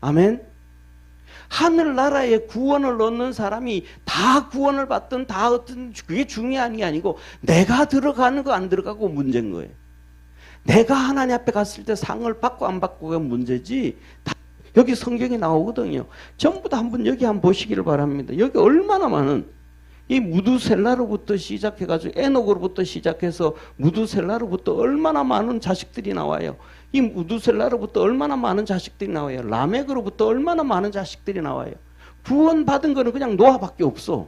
아멘. 하늘나라에 구원을 얻는 사람이 다 구원을 받든 다 얻든 그게 중요한 게 아니고 내가 들어가는 거 안 들어가고 문제인 거예요. 내가 하나님 앞에 갔을 때 상을 받고 안 받고가 문제지. 여기 성경에 나오거든요. 전부 다 한번 여기 한번 보시기를 바랍니다. 여기 얼마나 많은 이 무두셀라로부터 시작해가지고 에녹으로부터 시작해서 무두셀라로부터 얼마나 많은 자식들이 나와요. 이 무두셀라로부터 얼마나 많은 자식들이 나와요. 라멕으로부터 얼마나 많은 자식들이 나와요. 구원받은 거는 그냥 노아밖에 없어.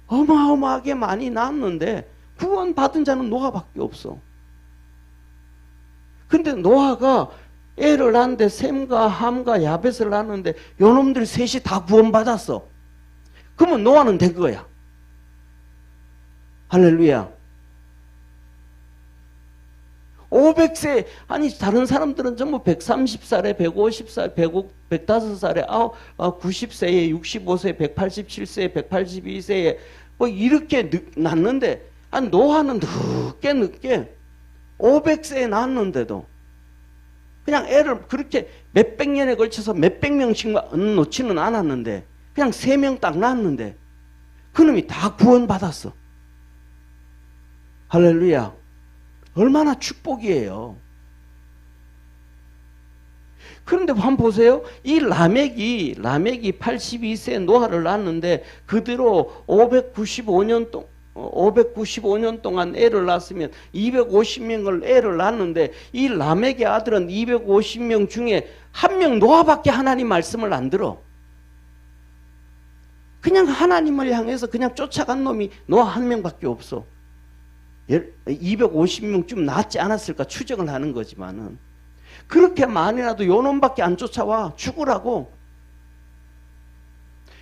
어마어마하게 많이 낳았는데 구원받은 자는 노아밖에 없어. 근데 노아가 애를 낳는데 셈과 함과 야벳을 낳았는데 요놈들 셋이 다 구원받았어. 그러면 노아는 된 거야. 할렐루야. 500세 아니 다른 사람들은 전부 130살에 150살 105살에 90세에 65세 187세에 182세에 뭐 이렇게 낳는데 아니 노아는 늦게 500세에 낳았는데도 그냥 애를 그렇게 몇백 년에 걸쳐서 몇백 명씩 놓지는 않았는데 그냥 3명 딱 낳았는데 그놈이 다 구원받았어. 할렐루야. 얼마나 축복이에요. 그런데 한번 보세요. 이 라멕이 82세 노아를 낳았는데 그대로 595년 동안 애를 낳았으면 250명을 애를 낳았는데 이 라멕의 아들은 250명 중에 한 명 노아밖에 하나님 말씀을 안 들어. 그냥 하나님을 향해서 그냥 쫓아간 놈이 노아 한 명밖에 없어. 250명쯤 낳지 않았을까 추정을 하는 거지만은 그렇게 많이라도 요 놈밖에 안 쫓아와 죽으라고.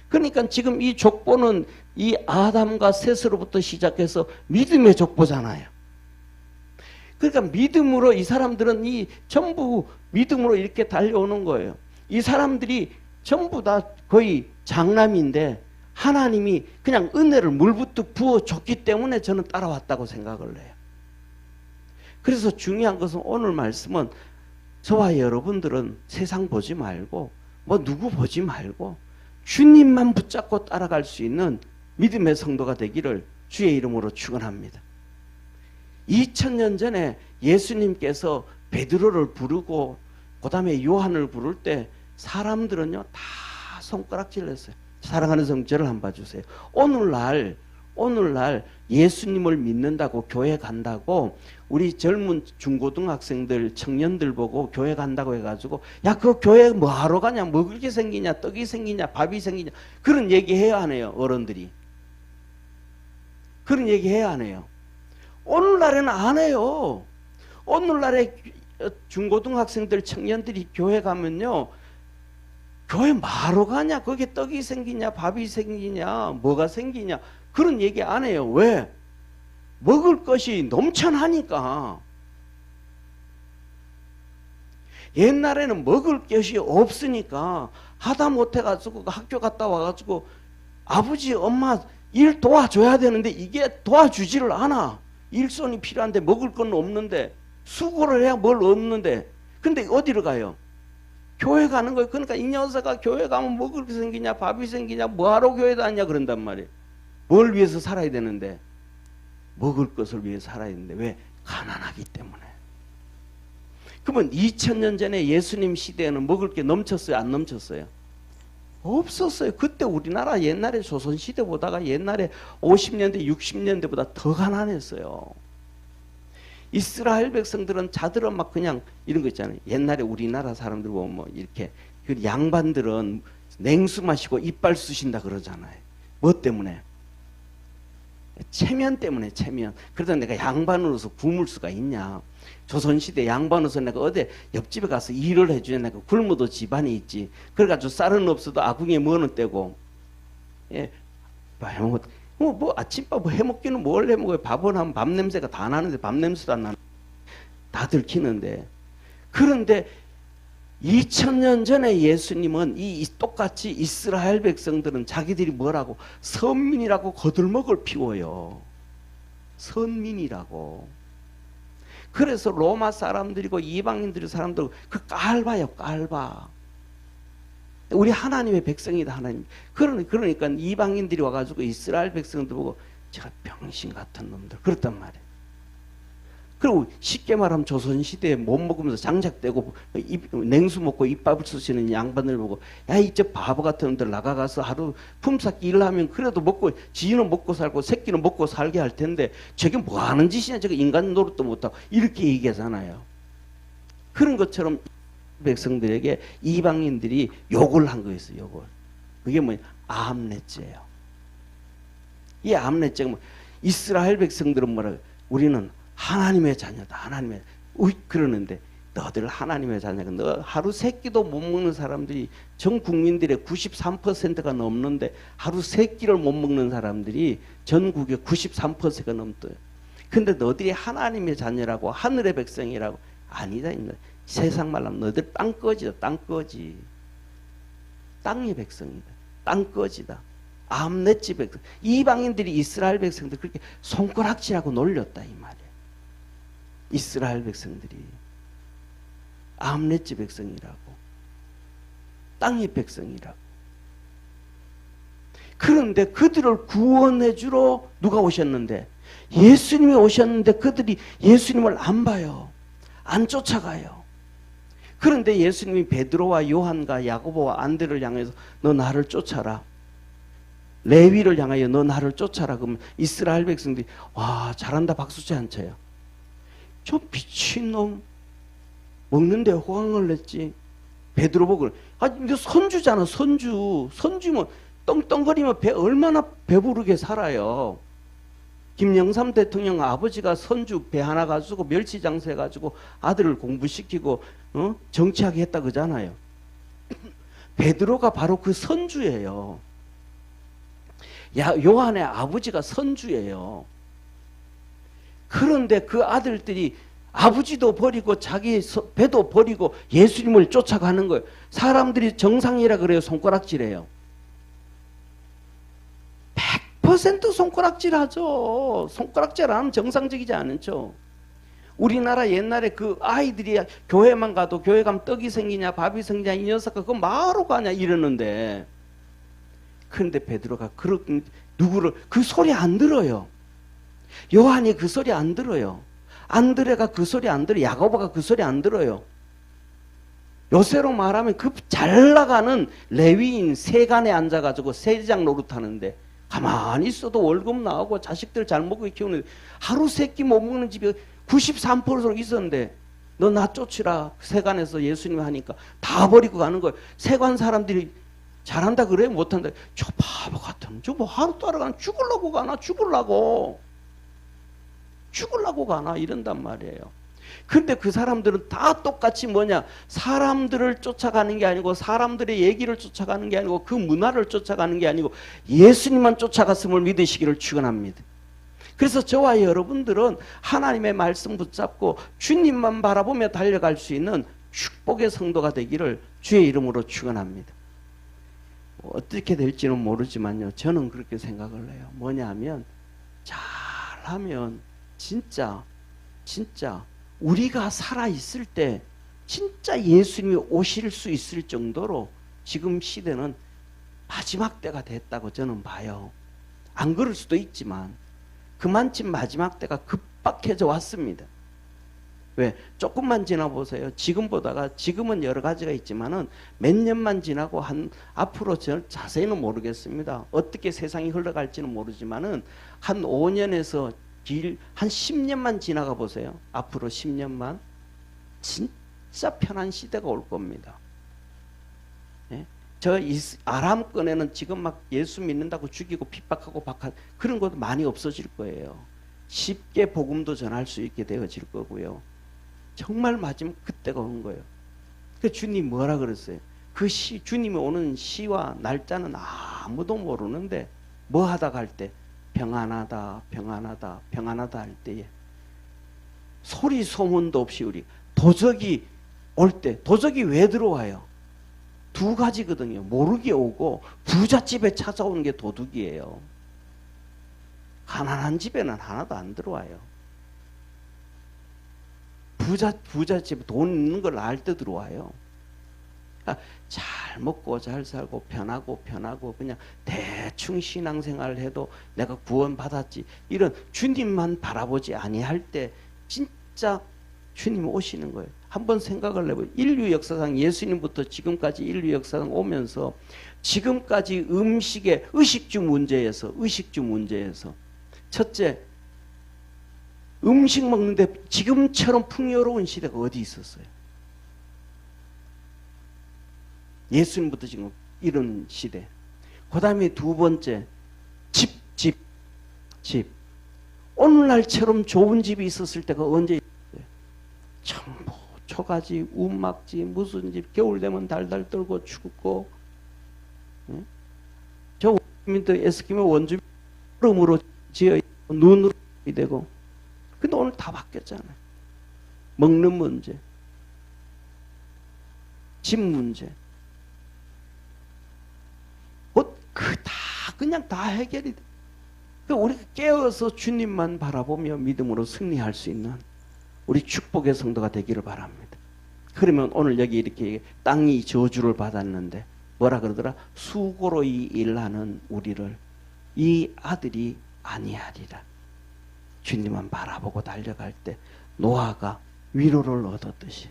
그러니까 지금 이 족보는 이 아담과 셋으로부터 시작해서 믿음의 족보잖아요. 그러니까 믿음으로 이 사람들은 이 전부 믿음으로 이렇게 달려오는 거예요. 이 사람들이 전부 다 거의 장남인데 하나님이 그냥 은혜를 물부터 부어줬기 때문에 저는 따라왔다고 생각을 해요. 그래서 중요한 것은 오늘 말씀은 저와 여러분들은 세상 보지 말고 뭐 누구 보지 말고 주님만 붙잡고 따라갈 수 있는 믿음의 성도가 되기를 주의 이름으로 축원합니다. 2000년 전에 예수님께서 베드로를 부르고 그 다음에 요한을 부를 때 사람들은요 다 손가락질을 했어요. 사랑하는 성도를 한번 봐주세요. 오늘날 예수님을 믿는다고 교회 간다고 우리 젊은 중고등학생들 청년들 보고 교회 간다고 해가지고 야 그 교회 뭐하러 가냐 먹을 게 생기냐 떡이 생기냐 밥이 생기냐 그런 얘기 해야 하네요. 어른들이 그런 얘기 해야 하네요. 오늘날에는 안 해요. 오늘날에 중고등학생들 청년들이 교회 가면요 교회 뭐하러 가냐 거기에 떡이 생기냐 밥이 생기냐 뭐가 생기냐 그런 얘기 안 해요. 왜? 먹을 것이 넘쳐나니까. 옛날에는 먹을 것이 없으니까 하다 못해가지고 학교 갔다 와가지고 아버지 엄마 일 도와줘야 되는데 이게 도와주지를 않아. 일손이 필요한데 먹을 건 없는데 수고를 해야 뭘 얻는데. 근데 어디로 가요? 교회 가는 거예요. 그러니까 이 녀석아 교회 가면 먹을 게 생기냐 밥이 생기냐 뭐하러 교회 다니냐 그런단 말이에요. 뭘 위해서 살아야 되는데? 먹을 것을 위해서 살아야 되는데 왜? 가난하기 때문에. 그러면 2000년 전에 예수님 시대에는 먹을 게 넘쳤어요? 안 넘쳤어요? 없었어요. 그때 우리나라 옛날에 조선시대보다가 옛날에 50년대 60년대보다 더 가난했어요. 이스라엘 백성들은 자들은 막 그냥 이런 거 있잖아요. 옛날에 우리나라 사람들 보면 뭐 이렇게 그 양반들은 냉수 마시고 이빨 쑤신다 그러잖아요. 뭐 때문에? 체면 때문에. 체면. 그러다 내가 양반으로서 굶을 수가 있냐? 조선시대 양반으로서 내가 어디 옆집에 가서 일을 해주냐? 내가 굶어도 집안이 있지. 그래가지고 쌀은 없어도 아궁이에 뭐는 떼고, 예, 뭐 아침밥 뭐 해먹기는 뭘 해먹어요? 밥은 하면 밥 냄새가 다 나는데 밥 냄새도 안 나는. 다 들키는데. 그런데 2000년 전에 예수님은 똑같이 이스라엘 백성들은 자기들이 뭐라고? 선민이라고 거들먹을 피워요. 선민이라고. 그래서 로마 사람들이고 이방인들이 사람들 그 깔봐요. 깔봐. 우리 하나님의 백성이다. 하나님. 그러니까 이방인들이 와가지고 이스라엘 백성들 보고 제가 병신 같은 놈들 그랬단 말이에요. 그리고 쉽게 말하면 조선시대에 못 먹으면서 장작대고 냉수 먹고 입밥을 쓰시는 양반들 보고 야 이제 바보 같은 놈들 나가가서 하루 품삯기 일하면 그래도 먹고 지는 먹고 살고 새끼는 먹고 살게 할 텐데 저게 뭐 하는 짓이냐 저게 인간 노릇도 못하고 이렇게 얘기하잖아요. 그런 것처럼 백성들에게 이방인들이 욕을 한 거였어요. 욕을. 그게 뭐냐? 암넷죄예요. 이 암넷죄가 뭐 이스라엘 백성들은 뭐라 우리는 하나님의 자녀다. 하나님의 그러는데 너들 하나님의 자녀가 너 하루 세 끼도 못 먹는 사람들이 전 국민들의 93%가 넘는데 하루 세 끼를 못 먹는 사람들이 전국의 93%가 넘대요. 근데 너들이 하나님의 자녀라고 하늘의 백성이라고 아니다. 세상 말로 하면 너들 땅꺼지다. 땅꺼지. 땅의 백성이다. 땅꺼지다. 암넷지 백성. 이방인들이 이스라엘 백성들 그렇게 손가락질하고 놀렸다 이 말이에요. 이스라엘 백성들이 암넷지 백성이라고 땅의 백성이라고. 그런데 그들을 구원해 주러 누가 오셨는데? 예수님이 오셨는데 그들이 예수님을 안 봐요. 안 쫓아가요. 그런데 예수님이 베드로와 요한과 야고보와 안드레를 향해서 너 나를 쫓아라. 레위를 향하여 너 나를 쫓아라. 그러면 이스라엘 백성들이 와 잘한다 박수치 안 쳐요. 저 미친놈 먹는데 호강을 냈지. 베드로 보고 이거 선주잖아. 선주면 떵떵거리면 얼마나 배부르게 살아요. 김영삼 대통령 아버지가 선주 배 하나 가지고 멸치 장사해가지고 아들을 공부시키고 정치하게 했다 그러잖아요. 베드로가 바로 그 선주예요. 요한의 아버지가 선주예요. 그런데 그 아들들이 아버지도 버리고 자기 배도 버리고 예수님을 쫓아가는 거예요. 사람들이 정상이라 그래요? 손가락질해요? 100% 손가락질하죠. 손가락질 안 하면 정상적이지 않죠. 우리나라 옛날에 그 아이들이 교회만 가도 교회 가면 떡이 생기냐 밥이 생기냐 이 녀석아 그거 뭐하러 가냐 이러는데 그런데 베드로가 누구를 그 소리 안 들어요. 요한이 그 소리 안 들어요. 안드레가 그 소리 안 들어요. 야고보가 그 소리 안 들어요. 요새로 말하면 그 잘 나가는 레위인 세간에 앉아가지고 세리장 노릇하는데 가만히 있어도 월급 나오고 자식들 잘 먹고 키우는데 하루 세 끼 못 먹는 집이 93%로 있었는데 너 나 쫓으라 세간에서 예수님 하니까 다 버리고 가는 거예요. 세관 사람들이 잘한다 그래? 못한다. 저 바보 같은 저 뭐 하루 따라가는 죽으려고 가나 죽으려고 가나 이런단 말이에요. 근데 그 사람들은 다 똑같이 뭐냐 사람들을 쫓아가는 게 아니고 사람들의 얘기를 쫓아가는 게 아니고 그 문화를 쫓아가는 게 아니고 예수님만 쫓아갔음을 믿으시기를 축원합니다. 그래서 저와 여러분들은 하나님의 말씀 붙잡고 주님만 바라보며 달려갈 수 있는 축복의 성도가 되기를 주의 이름으로 축원합니다. 어떻게 될지는 모르지만요, 저는 그렇게 생각을 해요. 뭐냐 하면 잘하면 진짜 우리가 살아있을 때 진짜 예수님이 오실 수 있을 정도로 지금 시대는 마지막 때가 됐다고 저는 봐요. 안 그럴 수도 있지만 그만큼 마지막 때가 급박해져 왔습니다. 왜? 조금만 지나보세요. 지금은 여러 가지가 있지만은 몇 년만 지나고 앞으로 저는 자세히는 모르겠습니다. 어떻게 세상이 흘러갈지는 모르지만은 한 5년에서 한 10년만 지나가 보세요. 앞으로 10년만 진짜 편한 시대가 올 겁니다. 예? 저 아람권에는 지금 막 예수 믿는다고 죽이고 핍박하고 그런 것도 많이 없어질 거예요. 쉽게 복음도 전할 수 있게 되어질 거고요. 정말 마지막 그때가 온 거예요. 그 주님 뭐라 그랬어요? 주님이 오는 시와 날짜는 아무도 모르는데 뭐 하다 갈 때 평안하다 할 때에 소리 소문도 없이 우리 도적이 올 때, 도적이 왜 들어와요? 두 가지거든요. 모르게 오고 부잣집에 찾아오는 게 도둑이에요. 가난한 집에는 하나도 안 들어와요. 부잣집에 돈 있는 걸 알 때 들어와요. 잘 먹고 잘 살고 편하고 그냥 대충 신앙생활을 해도 내가 구원받았지, 이런 주님만 바라보지 아니할 때 진짜 주님 오시는 거예요. 한번 생각을 해보세요. 인류 역사상 예수님부터 지금까지 인류 역사상 오면서 지금까지 의식주 문제에서 첫째, 음식 먹는데 지금처럼 풍요로운 시대가 어디 있었어요? 예수님부터 지금 이런 시대. 그 다음에 두 번째, 집. 오늘날처럼 좋은 집이 있었을 때가 언제 있어요? 전부 초가집, 움막집, 무슨 집, 겨울 되면 달달 떨고 춥고. 예? 저 원주민도 에스키모 원주민 얼음으로 지어 있고 눈으로 되고. 근데 오늘 다 바뀌었잖아요. 먹는 문제, 집 문제, 그냥 다 해결이 돼. 우리가 깨어서 주님만 바라보며 믿음으로 승리할 수 있는 우리 축복의 성도가 되기를 바랍니다. 그러면 오늘 여기 이렇게 땅이 저주를 받았는데 뭐라 그러더라? 수고로 이 일하는 우리를 이 아들이 아니하리라. 주님만 바라보고 달려갈 때 노아가 위로를 얻었듯이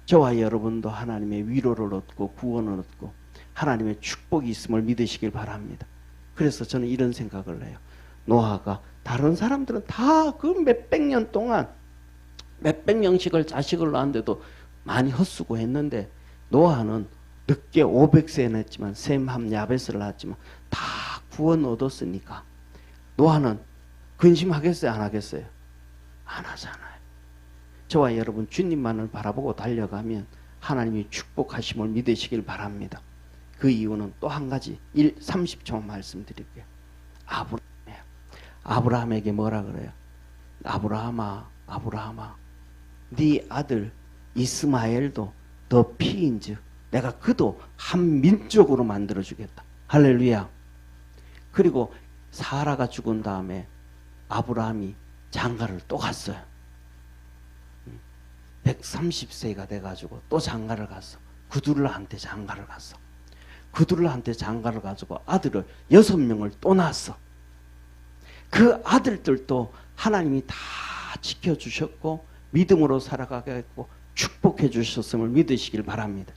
저와 여러분도 하나님의 위로를 얻고 구원을 얻고 하나님의 축복이 있음을 믿으시길 바랍니다. 그래서 저는 이런 생각을 해요. 노아가, 다른 사람들은 다 그 몇백 년 동안 몇백 명씩을 자식을 낳았는데도 많이 헛수고 했는데 노아는 늦게 500세에 낳았지만 셈, 함, 야벳을 낳았지만 다 구원 얻었으니까 노아는 근심하겠어요? 안 하겠어요? 안 하잖아요. 저와 여러분 주님만을 바라보고 달려가면 하나님이 축복하심을 믿으시길 바랍니다. 그 이유는 또 한 가지 30초만 말씀드릴게요. 아브라함에게 뭐라 그래요? 아브라함아 네 아들 이스마엘도 더 피인즉 내가 그도 한 민족으로 만들어주겠다. 할렐루야. 그리고 사라가 죽은 다음에 아브라함이 장가를 또 갔어요. 130세가 돼가지고 또 장가를 갔어. 그둘러한테 장가를 갔어. 그둘러한테 장가를 가지고 아들을 6명을 또 낳았어. 그 아들들도 하나님이 다 지켜주셨고 믿음으로 살아가게 했고 축복해 주셨음을 믿으시길 바랍니다.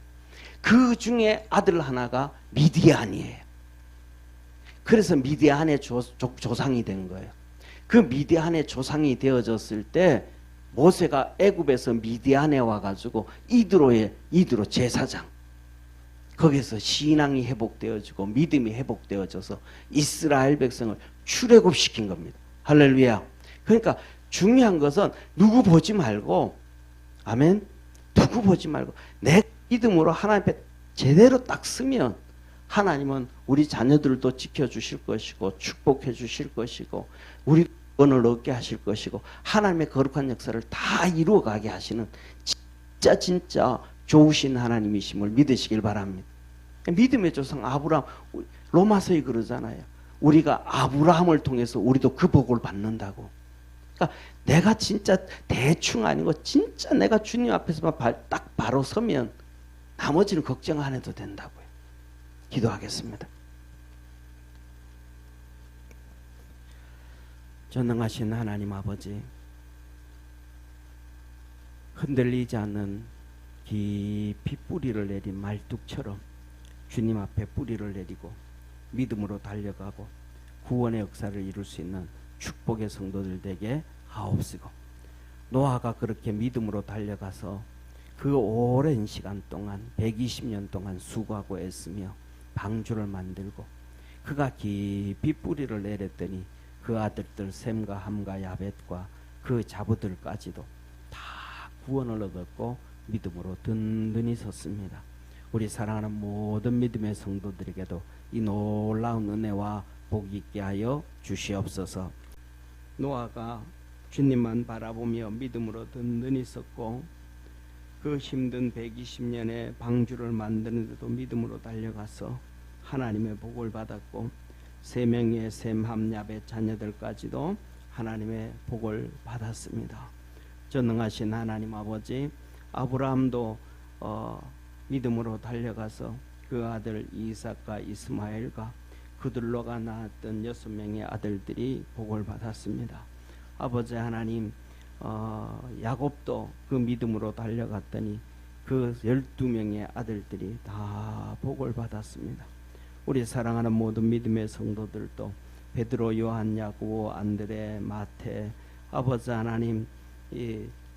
그 중에 아들 하나가 미디안이에요. 그래서 미디안의 조상이 된 거예요. 그 미디안의 조상이 되어졌을 때 모세가 애굽에서 미디안에 와가지고 이드로 제사장, 거기서 신앙이 회복되어지고 믿음이 회복되어져서 이스라엘 백성을 출애굽시킨 겁니다. 할렐루야. 그러니까 중요한 것은 누구 보지 말고, 아멘, 누구 보지 말고 내 믿음으로 하나님 앞에 제대로 딱 쓰면 하나님은 우리 자녀들도 지켜주실 것이고 축복해 주실 것이고 우리 구원을 얻게 하실 것이고 하나님의 거룩한 역사를 다 이루어가게 하시는 진짜 좋으신 하나님이심을 믿으시길 바랍니다. 믿음의 조상 아브라함, 로마서에 그러잖아요. 우리가 아브라함을 통해서 우리도 그 복을 받는다고. 그러니까 내가 진짜 대충 아니고 진짜 내가 주님 앞에서만 딱 바로 서면 나머지는 걱정 안 해도 된다고요. 기도하겠습니다. 전능하신 하나님 아버지, 흔들리지 않는 깊이 뿌리를 내린 말뚝처럼 주님 앞에 뿌리를 내리고 믿음으로 달려가고 구원의 역사를 이룰 수 있는 축복의 성도들 되게 하옵시고, 노아가 그렇게 믿음으로 달려가서 그 오랜 시간 동안 120년 동안 수고하고 애쓰며 방주를 만들고 그가 깊이 뿌리를 내렸더니 그 아들들 셈과 함과 야벳과 그 자부들까지도 다 구원을 얻었고 믿음으로 든든히 섰습니다. 우리 사랑하는 모든 믿음의 성도들에게도 이 놀라운 은혜와 복이 있게 하여 주시옵소서. 노아가 주님만 바라보며 믿음으로 든든히 섰고 그 힘든 120년의 방주를 만드는데도 믿음으로 달려가서 하나님의 복을 받았고 3명의 셈, 함, 야벳 자녀들까지도 하나님의 복을 받았습니다. 전능하신 하나님 아버지, 아브라함도 믿음으로 달려가서 그 아들 이삭과 이스마엘과 그들로가 낳았던 6명의 아들들이 복을 받았습니다. 아버지 하나님, 야곱도 그 믿음으로 달려갔더니 그 12명의 아들들이 다 복을 받았습니다. 우리 사랑하는 모든 믿음의 성도들도 베드로, 요한, 야고보, 안드레, 마태, 아버지 하나님,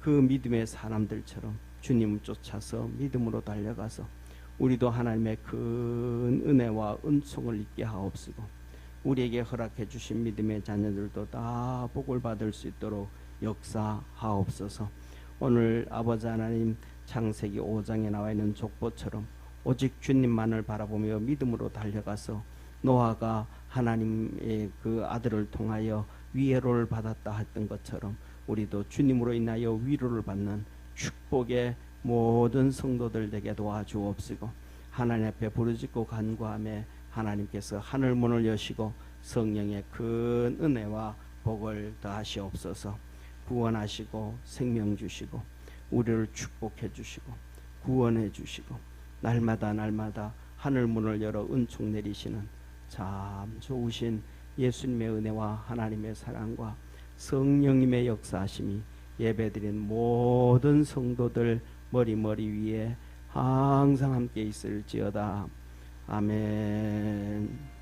그 믿음의 사람들처럼 주님을 쫓아서 믿음으로 달려가서 우리도 하나님의 큰 은혜와 은총을 잊게 하옵시고 우리에게 허락해 주신 믿음의 자녀들도 다 복을 받을 수 있도록 역사하옵소서. 오늘 아버지 하나님 창세기 5장에 나와 있는 족보처럼 오직 주님만을 바라보며 믿음으로 달려가서 노아가 하나님의 그 아들을 통하여 위로를 받았다 했던 것처럼 우리도 주님으로 인하여 위로를 받는 축복의 모든 성도들 되게 도와주옵시고 하나님 앞에 부르짖고 간구하며 하나님께서 하늘문을 여시고 성령의 큰 은혜와 복을 더하시옵소서. 구원하시고 생명 주시고 우리를 축복해 주시고 구원해 주시고 날마다 하늘문을 열어 은총 내리시는 참 좋으신 예수님의 은혜와 하나님의 사랑과 성령님의 역사하심이 예배드린 모든 성도들 머리 위에 항상 함께 있을지어다. 아멘.